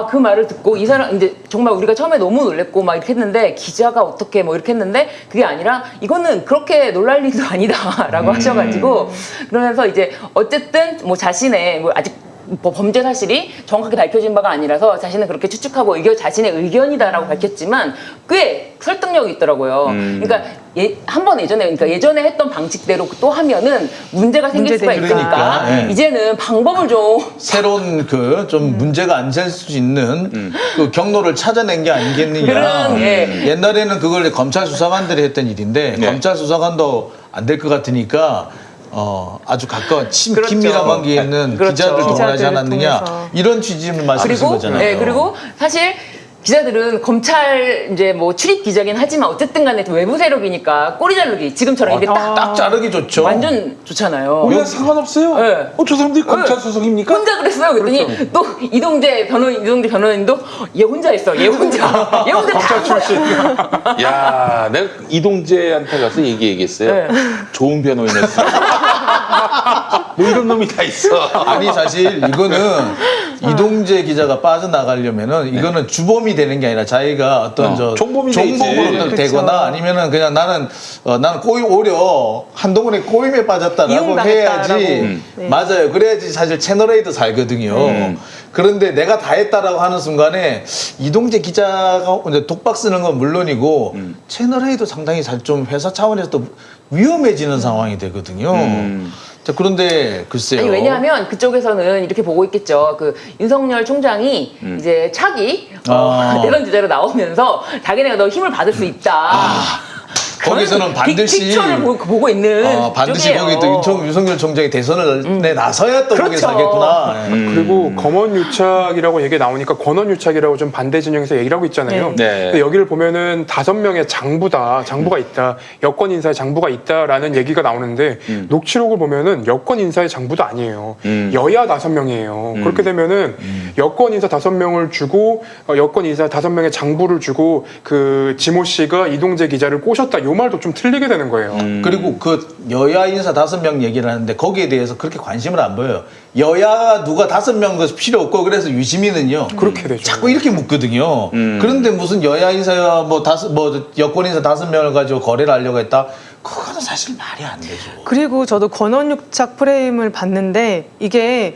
그 말을 듣고 이 사람 이제 정말 우리가 처음에 너무 놀랬고 막 이렇게 했는데 기자가 어떻게 뭐 이렇게 했는데 그게 아니라 이거는 그렇게 놀랄 일도 아니다라고 하셔가지고 그러면서 이제 어쨌든 뭐 자신의 뭐 아직 뭐 범죄 사실이 정확하게 밝혀진 바가 아니라서 자신은 그렇게 추측하고 이게 자신의 의견이다라고 밝혔지만 꽤 설득력이 있더라고요. 그러니까 한번 예전에 했던 방식대로 또 하면은 문제가 생길 수가 문제되니까. 있으니까 그러니까, 예. 이제는 방법을 좀 새로운 그 좀 문제가 안 될 수 있는 그 경로를 찾아낸 게 아니겠느냐. 그런, 예. 옛날에는 그걸 검찰 수사관들이 했던 일인데 네. 검찰 수사관도 안 될 것 같으니까 아주 가까운 그렇죠. 긴밀한 관계에 있는 그렇죠. 기자들 동원하지 기자들을 않았느냐 통해서. 이런 취지를 말씀하신 거잖아요. 예, 그리고 사실 기자들은 검찰 이제 뭐 출입 기자긴 하지만 어쨌든 간에 외부 세력이니까 꼬리 자르기 지금처럼 이게 딱 자르기 좋죠. 완전 좋잖아요. 우리가 상관없어요. 네. 저 사람들이 검찰 수석입니까? 혼자 그랬어요. 그랬더니 또 이동재 변호인도 얘 혼자 했어. 얘 혼자 다 출신. 야, 내가 이동재한테 가서 얘기했어요. 네. 좋은 변호인이었어. 뭐 이런 놈이 다 있어. 아니 사실 이거는 이동재 기자가 빠져나가려면은 이거는 주범이 되는 게 아니라 자기가 어떤 종범이 되지. 종범으로 그렇죠. 되거나 아니면은 그냥 나는 오히려 한동훈의 꼬임에 빠졌다라고 이용당했다라고. 해야지 네. 맞아요. 그래야지 사실 채널A도 살거든요. 그런데 내가 다 했다라고 하는 순간에 이동재 기자가 이제 독박 쓰는 건 물론이고 채널A도 상당히 좀 회사 차원에서 또 위험해지는 상황이 되거든요. 자, 그런데 글쎄요. 아니 왜냐하면 그쪽에서는 이렇게 보고 있겠죠. 그 윤석열 총장이 이제 차기 대선 주자로 나오면서 자기네가 더 힘을 받을 수 있다. 거기서는 반드시 픽처를 보고 있는 반드시 쪽이에요. 거기 또 윤석열 총장이 대선을 나서야 또 거기서 그렇죠. 하겠구나. 그리고 검언유착이라고 얘기 나오니까 권언유착이라고 좀 반대 진영에서 얘기를 하고 있잖아요. 네. 근데 여기를 보면은 5명의 장부가 있다. 여권 인사의 장부가 있다라는 얘기가 나오는데 녹취록을 보면은 여권 인사의 장부도 아니에요. 여야 5명이에요. 그렇게 되면은 여권 인사 5명을 주고 여권 인사 5명의 장부를 주고 그 지모 씨가 이동재 기자를 꼬셨다. 요 말도 좀 틀리게 되는 거예요. 그리고 그 여야 인사 5명 얘기를 하는데 거기에 대해서 그렇게 관심을 안 보여요. 여야 누가 5명 그 필요 없고 그래서 유시민은요. 그렇게 되죠. 자꾸 이렇게 묻거든요. 그런데 무슨 여야 인사 뭐 여권 인사 5명을 가지고 거래를 하려고 했다. 그거는 사실 말이 안 되죠. 그리고 저도 권언육착 프레임을 봤는데 이게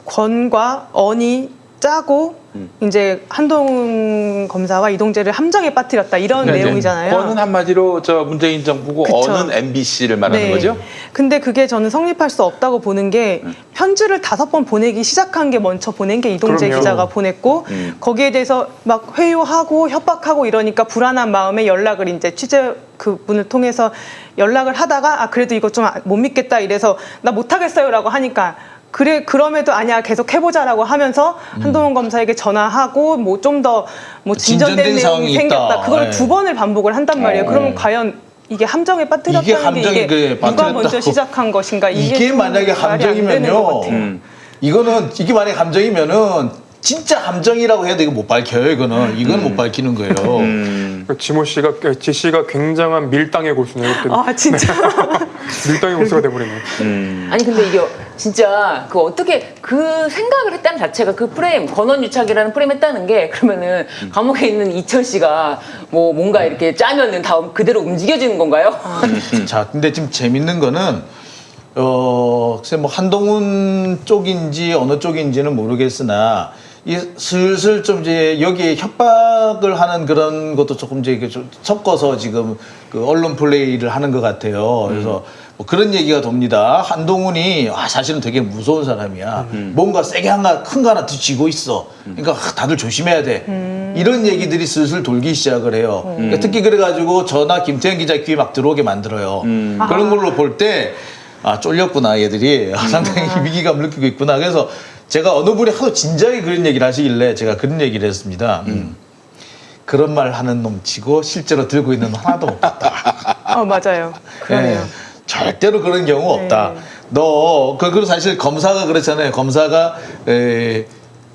권과 언이 짜고 이제 한동훈 검사와 이동재를 함정에 빠뜨렸다 이런 네, 내용이잖아요. 권은 한마디로 저 문재인 정부고 그쵸. 어는 MBC를 말하는 거죠? 근데 그게 저는 성립할 수 없다고 보는 게 편지를 5번 보내기 시작한 게 먼저 보낸 게 이동재 그럼요. 기자가 보냈고 거기에 대해서 막 회유하고 협박하고 이러니까 불안한 마음에 연락을 이제 취재 그분을 통해서 연락을 하다가 아 그래도 이거 좀 못 믿겠다 이래서 나 못하겠어요라고 하니까 그래 그럼에도 아니야 계속 해보자라고 하면서 한동훈 검사에게 전화하고 뭐 좀 더 뭐 진전된 진전된 내용이 상황이 생겼다 있다. 그걸 네. 2번을 반복을 한단 말이에요. 그러면 과연 이게 함정에 이게 빠뜨렸다는 함정이 게 이게 누가 빠뜨렸다고. 먼저 시작한 것인가 이게 좀 만약에 말이 안 되는 것 함정이면요. 같아요. 이거는 이게 만약에 함정이면은 진짜 함정이라고 해도 이거 못 밝혀요. 이건 못 밝히는 거예요. 지모 씨가 지 씨가 굉장한 밀당의 고수네요. 그때 아 진짜 밀당의 고수가 돼버리네. 아니 근데 이게 진짜 그 어떻게 그 생각을 했다는 자체가 그 프레임 권원유착이라는 프레임 했다는 게 그러면은 감옥에 있는 이철 씨가 뭐 뭔가 이렇게 짜면은 다음 그대로 움직여지는 건가요? 자, 근데 지금 재밌는 거는 글쎄 뭐 한동훈 쪽인지 어느 쪽인지는 모르겠으나 이 슬슬 좀 이제 여기에 협박을 하는 그런 것도 조금 이제 좀 섞어서 지금 그 언론 플레이를 하는 것 같아요. 그래서 뭐 그런 얘기가 돕니다. 한동훈이 사실은 되게 무서운 사람이야. 뭔가 세게 큰 거 하나 뒤지고 있어. 그러니까 다들 조심해야 돼. 이런 얘기들이 슬슬 돌기 시작을 해요. 그러니까 특히 그래가지고 저나 김태현 기자 귀에 막 들어오게 만들어요. 그런 걸로 볼 때 쫄렸구나 얘들이 상당히 위기감을 느끼고 있구나. 그래서 제가 어느 분이 하도 진지하게 그런 얘기를 하시길래 제가 그런 얘기를 했습니다. 그런 말 하는 놈 치고 실제로 들고 있는 놈 하나도 못 봤다. 맞아요. 그러네요. 예, 절대로 그런 경우 없다. 그리고 사실 검사가 그렇잖아요. 검사가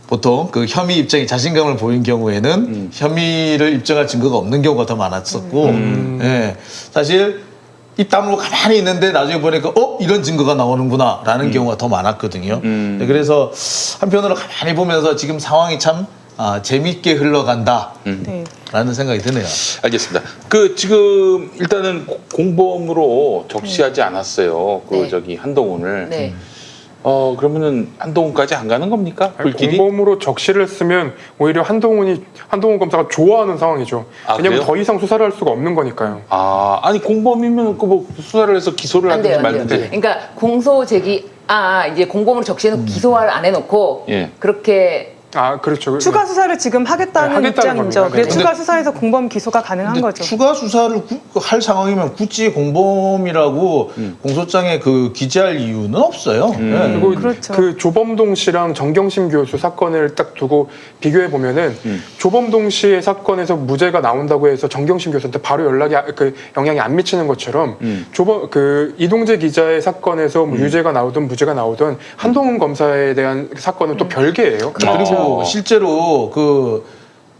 보통 그 혐의 입장에 자신감을 보인 경우에는 혐의를 입증할 증거가 없는 경우가 더 많았었고, 예, 사실 입 다물고 가만히 있는데 나중에 보니까 이런 증거가 나오는구나라는 경우가 더 많았거든요. 네, 그래서 한편으로 가만히 보면서 지금 상황이 참 재미있게 흘러간다라는 생각이 드네요. 알겠습니다. 그 지금 일단은 공범으로 적시하지 않았어요. 그 네. 저기 한동훈을. 네. 그러면은 한동훈까지 안 가는 겁니까? 불길이? 공범으로 적시를 했으면 오히려 한동훈 검사가 좋아하는 상황이죠. 왜냐하면 그래요? 더 이상 수사를 할 수가 없는 거니까요. 아니 공범이면 그 뭐 수사를 해서 기소를 안 돼요, 하든지 안 돼요. 말든지. 그러니까 공소 제기 이제 공범으로 적시해놓고 기소를 안 해놓고 예. 그렇게 그렇죠. 추가 수사를 지금 하겠다는 하겠다는 입장이죠. 겁니다. 그래서 네. 추가 수사에서 공범 기소가 가능한 근데 거죠. 추가 수사를 할 상황이면 굳이 공범이라고 공소장에 그 기재할 이유는 없어요. 네. 그리고 그렇죠. 그 조범동 씨랑 정경심 교수 사건을 딱 두고 비교해 보면은 조범동 씨의 사건에서 무죄가 나온다고 해서 정경심 교수한테 바로 연락이 영향이 안 미치는 것처럼 이동재 기자의 사건에서 뭐 유죄가 나오든 무죄가 나오든 한동훈 검사에 대한 사건은 또 별개예요. 그리고 실제로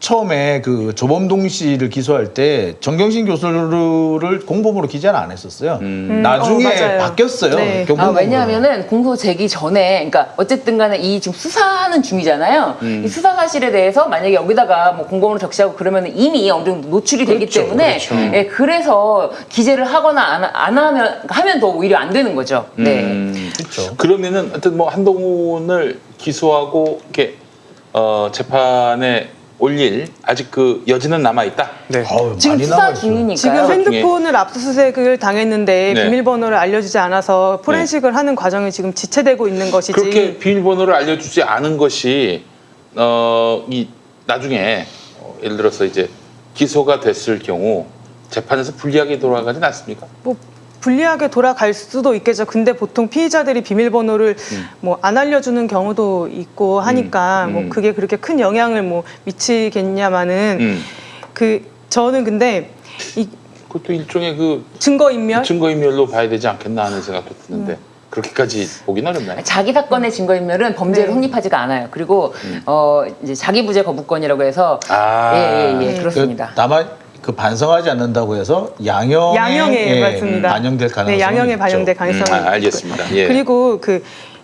처음에 그 조범동 씨를 기소할 때 정경심 교수를 공범으로 기재는 안 했었어요. 나중에 맞아요. 바뀌었어요. 네. 경공범으로. 왜냐하면은 공소 제기 전에, 그러니까 어쨌든 간에 이 지금 수사하는 중이잖아요. 이 수사 사실에 대해서 만약에 여기다가 뭐 공범으로 적시하고 그러면 이미 어느 정도 노출이 되기 그렇죠, 때문에 그렇죠. 예, 그래서 기재를 하거나 안 하면 더 오히려 안 되는 거죠. 네. 그렇죠. 그러면은 하여튼 뭐 한동훈을 기소하고 이렇게 재판에 올릴 아직 그 여지는 남아 있다. 네. 지금 많이 수사 남아있어요. 중이니까요. 지금 핸드폰을 압수수색을 당했는데 네. 비밀번호를 알려주지 않아서 포렌식을 하는 과정이 지금 지체되고 있는 것이지. 그렇게 비밀번호를 알려주지 않은 것이 이 나중에 예를 들어서 이제 기소가 됐을 경우 재판에서 불리하게 돌아가진 않습니까? 뭐 불리하게 돌아갈 수도 있겠죠. 근데 보통 피의자들이 비밀번호를 뭐 안 알려주는 경우도 있고 하니까 뭐 그게 그렇게 큰 영향을 뭐 미치겠냐마는 저는 근데 이 그것도 일종의 그 증거인멸 증거인멸로 봐야 되지 않겠나 하는 생각도 드는데 그렇게까지 보긴 어렵나요? 자기 사건의 증거인멸은 범죄로 네. 성립하지가 않아요. 그리고 이제 자기부재 거부권이라고 해서 그렇습니다. 다만 그 반성하지 않는다고 해서 양형에 맞습니다. 반영될 가능성이 네, 양형에 있죠. 반영될 가능성이 알겠습니다. 예. 그리고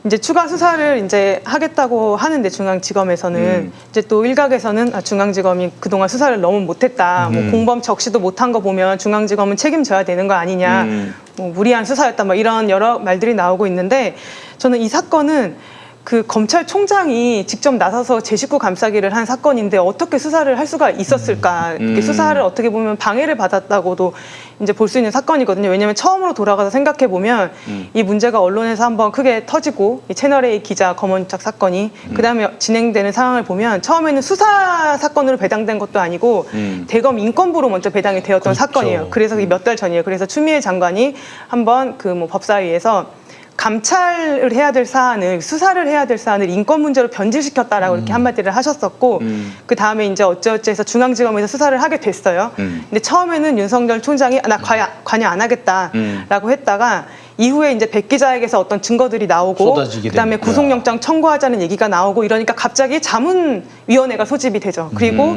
이제 추가 수사를 이제 하겠다고 하는데 중앙지검에서는 이제 또 일각에서는 중앙지검이 그동안 수사를 너무 못했다. 뭐 공범 적시도 못한 거 보면 중앙지검은 책임져야 되는 거 아니냐. 뭐 무리한 수사였다. 뭐 이런 여러 말들이 나오고 있는데 저는 이 사건은 그 검찰총장이 직접 나서서 제 식구 감싸기를 한 사건인데 어떻게 수사를 할 수가 있었을까? 이렇게 수사를 어떻게 보면 방해를 받았다고도 이제 볼 수 있는 사건이거든요. 왜냐하면 처음으로 돌아가서 생각해 보면 이 문제가 언론에서 한번 크게 터지고 이 채널A 기자 검언유착 사건이 그다음에 진행되는 상황을 보면 처음에는 수사 사건으로 배당된 것도 아니고 대검 인권부로 먼저 배당이 되었던 사건이에요. 그래서 몇 달 전이에요. 그래서 추미애 장관이 한번 그 뭐 법사위에서 감찰을 해야 될 사안을 수사를 해야 될 사안을 인권 문제로 변질시켰다라고 이렇게 한마디를 하셨었고 그 다음에 이제 어찌어찌해서 중앙지검에서 수사를 하게 됐어요. 근데 처음에는 윤석열 총장이 나 관여 안 하겠다라고 했다가 이후에 이제 백 기자에게서 어떤 증거들이 나오고 그다음에 구속영장 청구하자는 얘기가 나오고 이러니까 갑자기 자문위원회가 소집이 되죠. 그리고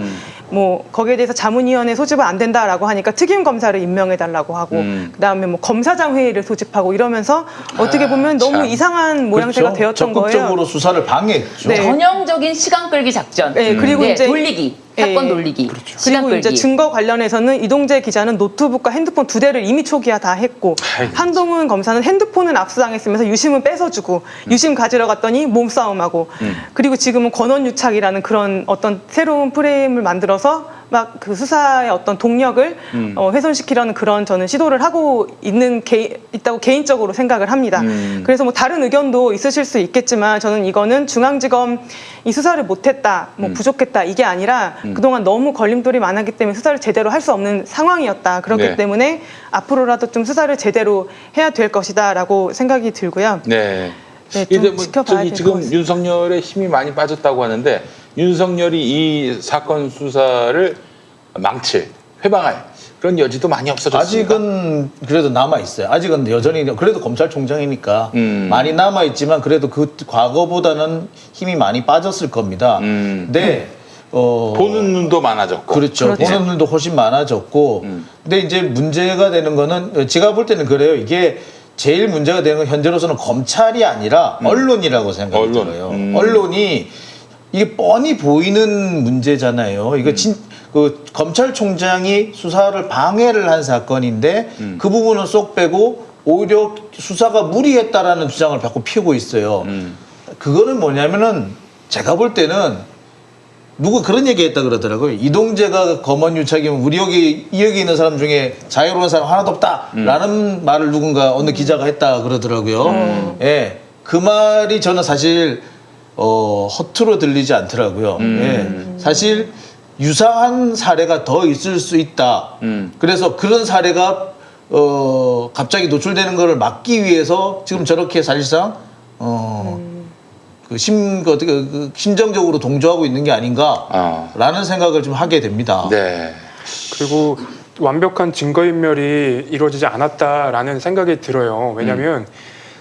뭐 거기에 대해서 자문위원회 소집은 안 된다라고 하니까 특임 검사를 임명해달라고 하고 그다음에 뭐 검사장 회의를 소집하고 이러면서 어떻게 보면 너무 이상한 모양새가 그렇죠. 되었던 거예요. 적극적으로 수사를 방해했죠. 네. 전형적인 시간 끌기 작전. 네, 그리고 이제 돌리기. 사건 돌리기. 시간 그리고 끌기. 이제 증거 관련해서는 이동재 기자는 노트북과 핸드폰 2대를 이미 초기화 다 했고 한동훈 검사는 핸드폰은 압수당했으면서 유심은 뺏어주고 유심 가지러 갔더니 몸싸움하고 그리고 지금은 권언유착이라는 그런 어떤 새로운 프레임을 만들어서 막 그 수사의 어떤 동력을 훼손시키려는 그런 저는 시도를 하고 있다고 개인적으로 생각을 합니다. 그래서 뭐 다른 의견도 있으실 수 있겠지만 저는 이거는 중앙지검 이 수사를 못했다, 뭐 부족했다 이게 아니라 그동안 너무 걸림돌이 많았기 때문에 수사를 제대로 할 수 없는 상황이었다. 그렇기 네. 때문에 앞으로라도 좀 수사를 제대로 해야 될 것이다라고 생각이 들고요. 네. 네, 이제 좀 뭐 지켜봐야 저기 될 것 지금 같습니다. 윤석열의 힘이 많이 빠졌다고 하는데 윤석열이 이 사건 수사를 망칠, 회방할 그런 여지도 많이 없어졌습니다. 아직은 그래도 남아 있어요. 아직은 여전히 그래도 검찰총장이니까 많이 남아 있지만 그래도 그 과거보다는 힘이 많이 빠졌을 겁니다. 근데 보는 눈도 많아졌고. 그렇죠. 보는 눈도 훨씬 많아졌고. 근데 이제 문제가 되는 거는 제가 볼 때는 그래요. 이게 제일 문제가 되는 건 현재로서는 검찰이 아니라 언론이라고 생각이 들어요. 언론이 이게 뻔히 보이는 문제잖아요. 이거 그 검찰총장이 수사를 방해를 한 사건인데 그 부분은 쏙 빼고 오히려 수사가 무리했다라는 주장을 자꾸 피우고 있어요. 그거는 뭐냐면은 제가 볼 때는 누가 그런 얘기했다 그러더라고요. 이동재가 검언유착이면 우리 여기 있는 사람 중에 자유로운 사람 하나도 없다라는 말을 누군가 어느 기자가 했다 그러더라고요. 예, 그 말이 저는 사실 허투루 들리지 않더라고요. 예, 사실 유사한 사례가 더 있을 수 있다. 그래서 그런 사례가 갑자기 노출되는 것을 막기 위해서 지금 저렇게 사실상 심정적으로 동조하고 있는 게 아닌가라는 생각을 좀 하게 됩니다. 네. 그리고 완벽한 증거인멸이 이루어지지 않았다라는 생각이 들어요. 왜냐하면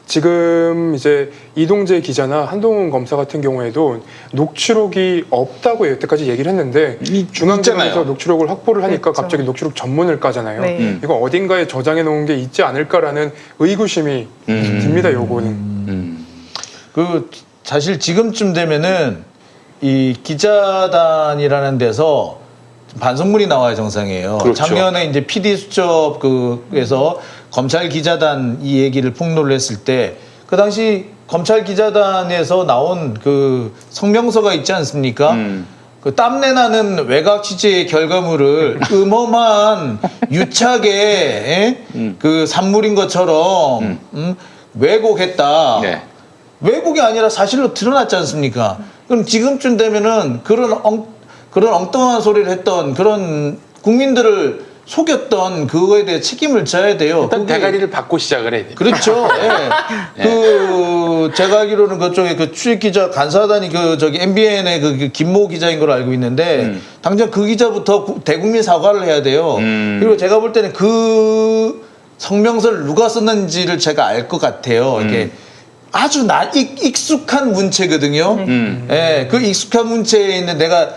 지금 이제 이동재 기자나 한동훈 검사 같은 경우에도 녹취록이 없다고 여태까지 얘기를 했는데 중앙지검에서 있잖아요. 녹취록을 확보를 하니까 그렇죠. 갑자기 녹취록 전문을 까잖아요. 네. 이거 어딘가에 저장해 놓은 게 있지 않을까라는 의구심이 듭니다. 요거는. 그 사실 지금쯤 되면은 이 기자단이라는 데서 반성문이 나와야 정상이에요. 그렇죠. 작년에 이제 PD 수첩 그에서 검찰 기자단 이 얘기를 폭로를 했을 때 그 당시 검찰 기자단에서 나온 그 성명서가 있지 않습니까? 그 땀내 나는 외곽 취재의 결과물을 음험한 유착의 그 산물인 것처럼 왜곡했다. 네. 왜곡이 아니라 사실로 드러났지 않습니까? 그럼 지금쯤 되면은 그런 엉뚱한 소리를 했던 그런 국민들을 속였던 그거에 대해 책임을 져야 돼요. 일단 그게- 대가리를 받고 시작을 해야 돼요. 그렇죠. 예. 그 제가 알기로는 그쪽에 그 출입 기자 간사단이 그 저기 MBN의 그 김모 기자인 걸로 알고 있는데 당장 그 기자부터 대국민 사과를 해야 돼요. 그리고 제가 볼 때는 그 성명서를 누가 썼는지를 제가 알 것 같아요. 이게 아주 익숙한 문체거든요. 예, 그 익숙한 문체에 있는 내가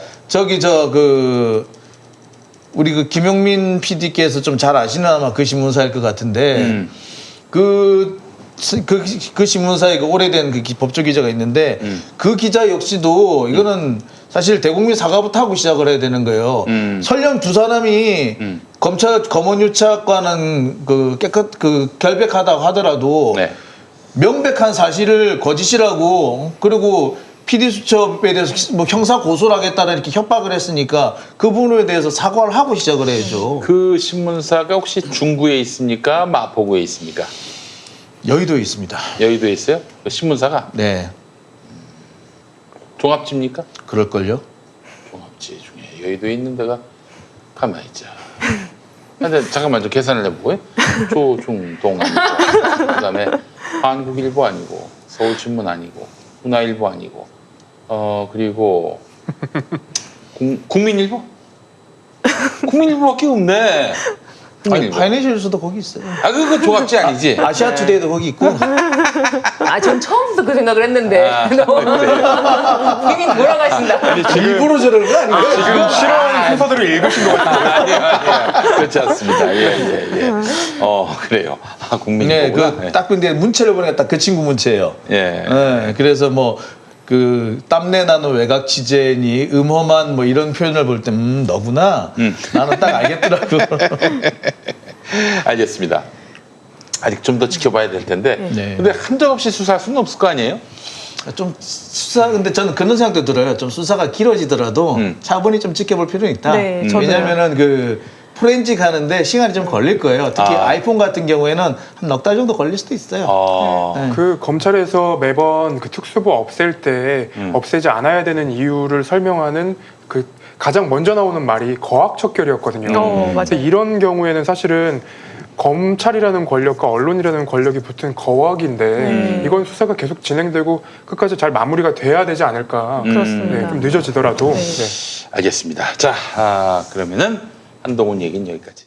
우리 그 김용민 PD께서 좀 잘 아시는 아마 그 신문사일 것 같은데 그 신문사에 그 오래된 그 법조 기자가 있는데 그 기자 역시도 이거는 사실 대국민 사과부터 하고 시작을 해야 되는 거예요. 설령 두 사람이 검찰 검언유착과는 결백하다고 하더라도 네. 명백한 사실을 거짓이라고 그리고 PD수첩에 대해서 뭐 형사 고소를 하겠다는 이렇게 협박을 했으니까 그 부분에 대해서 사과를 하고 시작을 해야죠. 그 신문사가 혹시 중구에 있습니까? 마포구에 있습니까? 여의도에 있습니다. 여의도에 있어요? 그 신문사가 네, 종합지입니까? 그럴걸요. 종합지 중에 여의도에 있는 데가 가만히 있자. 근데 잠깐만 좀 계산을 해보고요. 조중동 아니고 그다음에 한국일보 아니고 서울신문 아니고 문화일보 아니고 그리고 국민일보? 국민일보밖에 없네. 아니, 국민일보. 파이낸셜스도 거기 있어요. 아 그거 종합지 아니지? 아시아투데이도 거기 있고. 아, 전 처음부터 그 생각을 했는데. 이미 돌아가신다. 일부러 저러는 거 아니에요? 지금 싫어하는 순서들을 읽으신 것 같아요. 아니요. 그렇지 않습니다. 예. 그래요. 아, 네, 국민일보구나. 딱 근데 문체를 보니까 딱 그 친구 문체예요. 예. 네, 그래서 뭐 그 땀내 나는 외곽 취재니 음험한 뭐 이런 표현을 볼 때 너구나. 나는 딱 알겠더라고. 알겠습니다. 아직 좀 더 지켜봐야 될 텐데. 네. 근데 한정없이 수사할 수는 없을 거 아니에요? 좀 수사 근데 저는 그런 생각도 들어요. 좀 수사가 길어지더라도 차분히 좀 지켜볼 필요는 있다. 네, 저도요. 왜냐하면은 그 포렌식 하는데 시간이 좀 걸릴 거예요. 특히 아이폰 같은 경우에는 한 넉 달 정도 걸릴 수도 있어요. 네. 그 검찰에서 매번 그 특수부 없앨 때 없애지 않아야 되는 이유를 설명하는 그 가장 먼저 나오는 말이 거학척결이었거든요. 맞아요. 근데 이런 경우에는 사실은 검찰이라는 권력과 언론이라는 권력이 붙은 거학인데 이건 수사가 계속 진행되고 끝까지 잘 마무리가 돼야 되지 않을까. 그렇습니다. 네, 좀 늦어지더라도. 네. 네. 알겠습니다. 자, 그러면은 한동훈 얘기는 여기까지.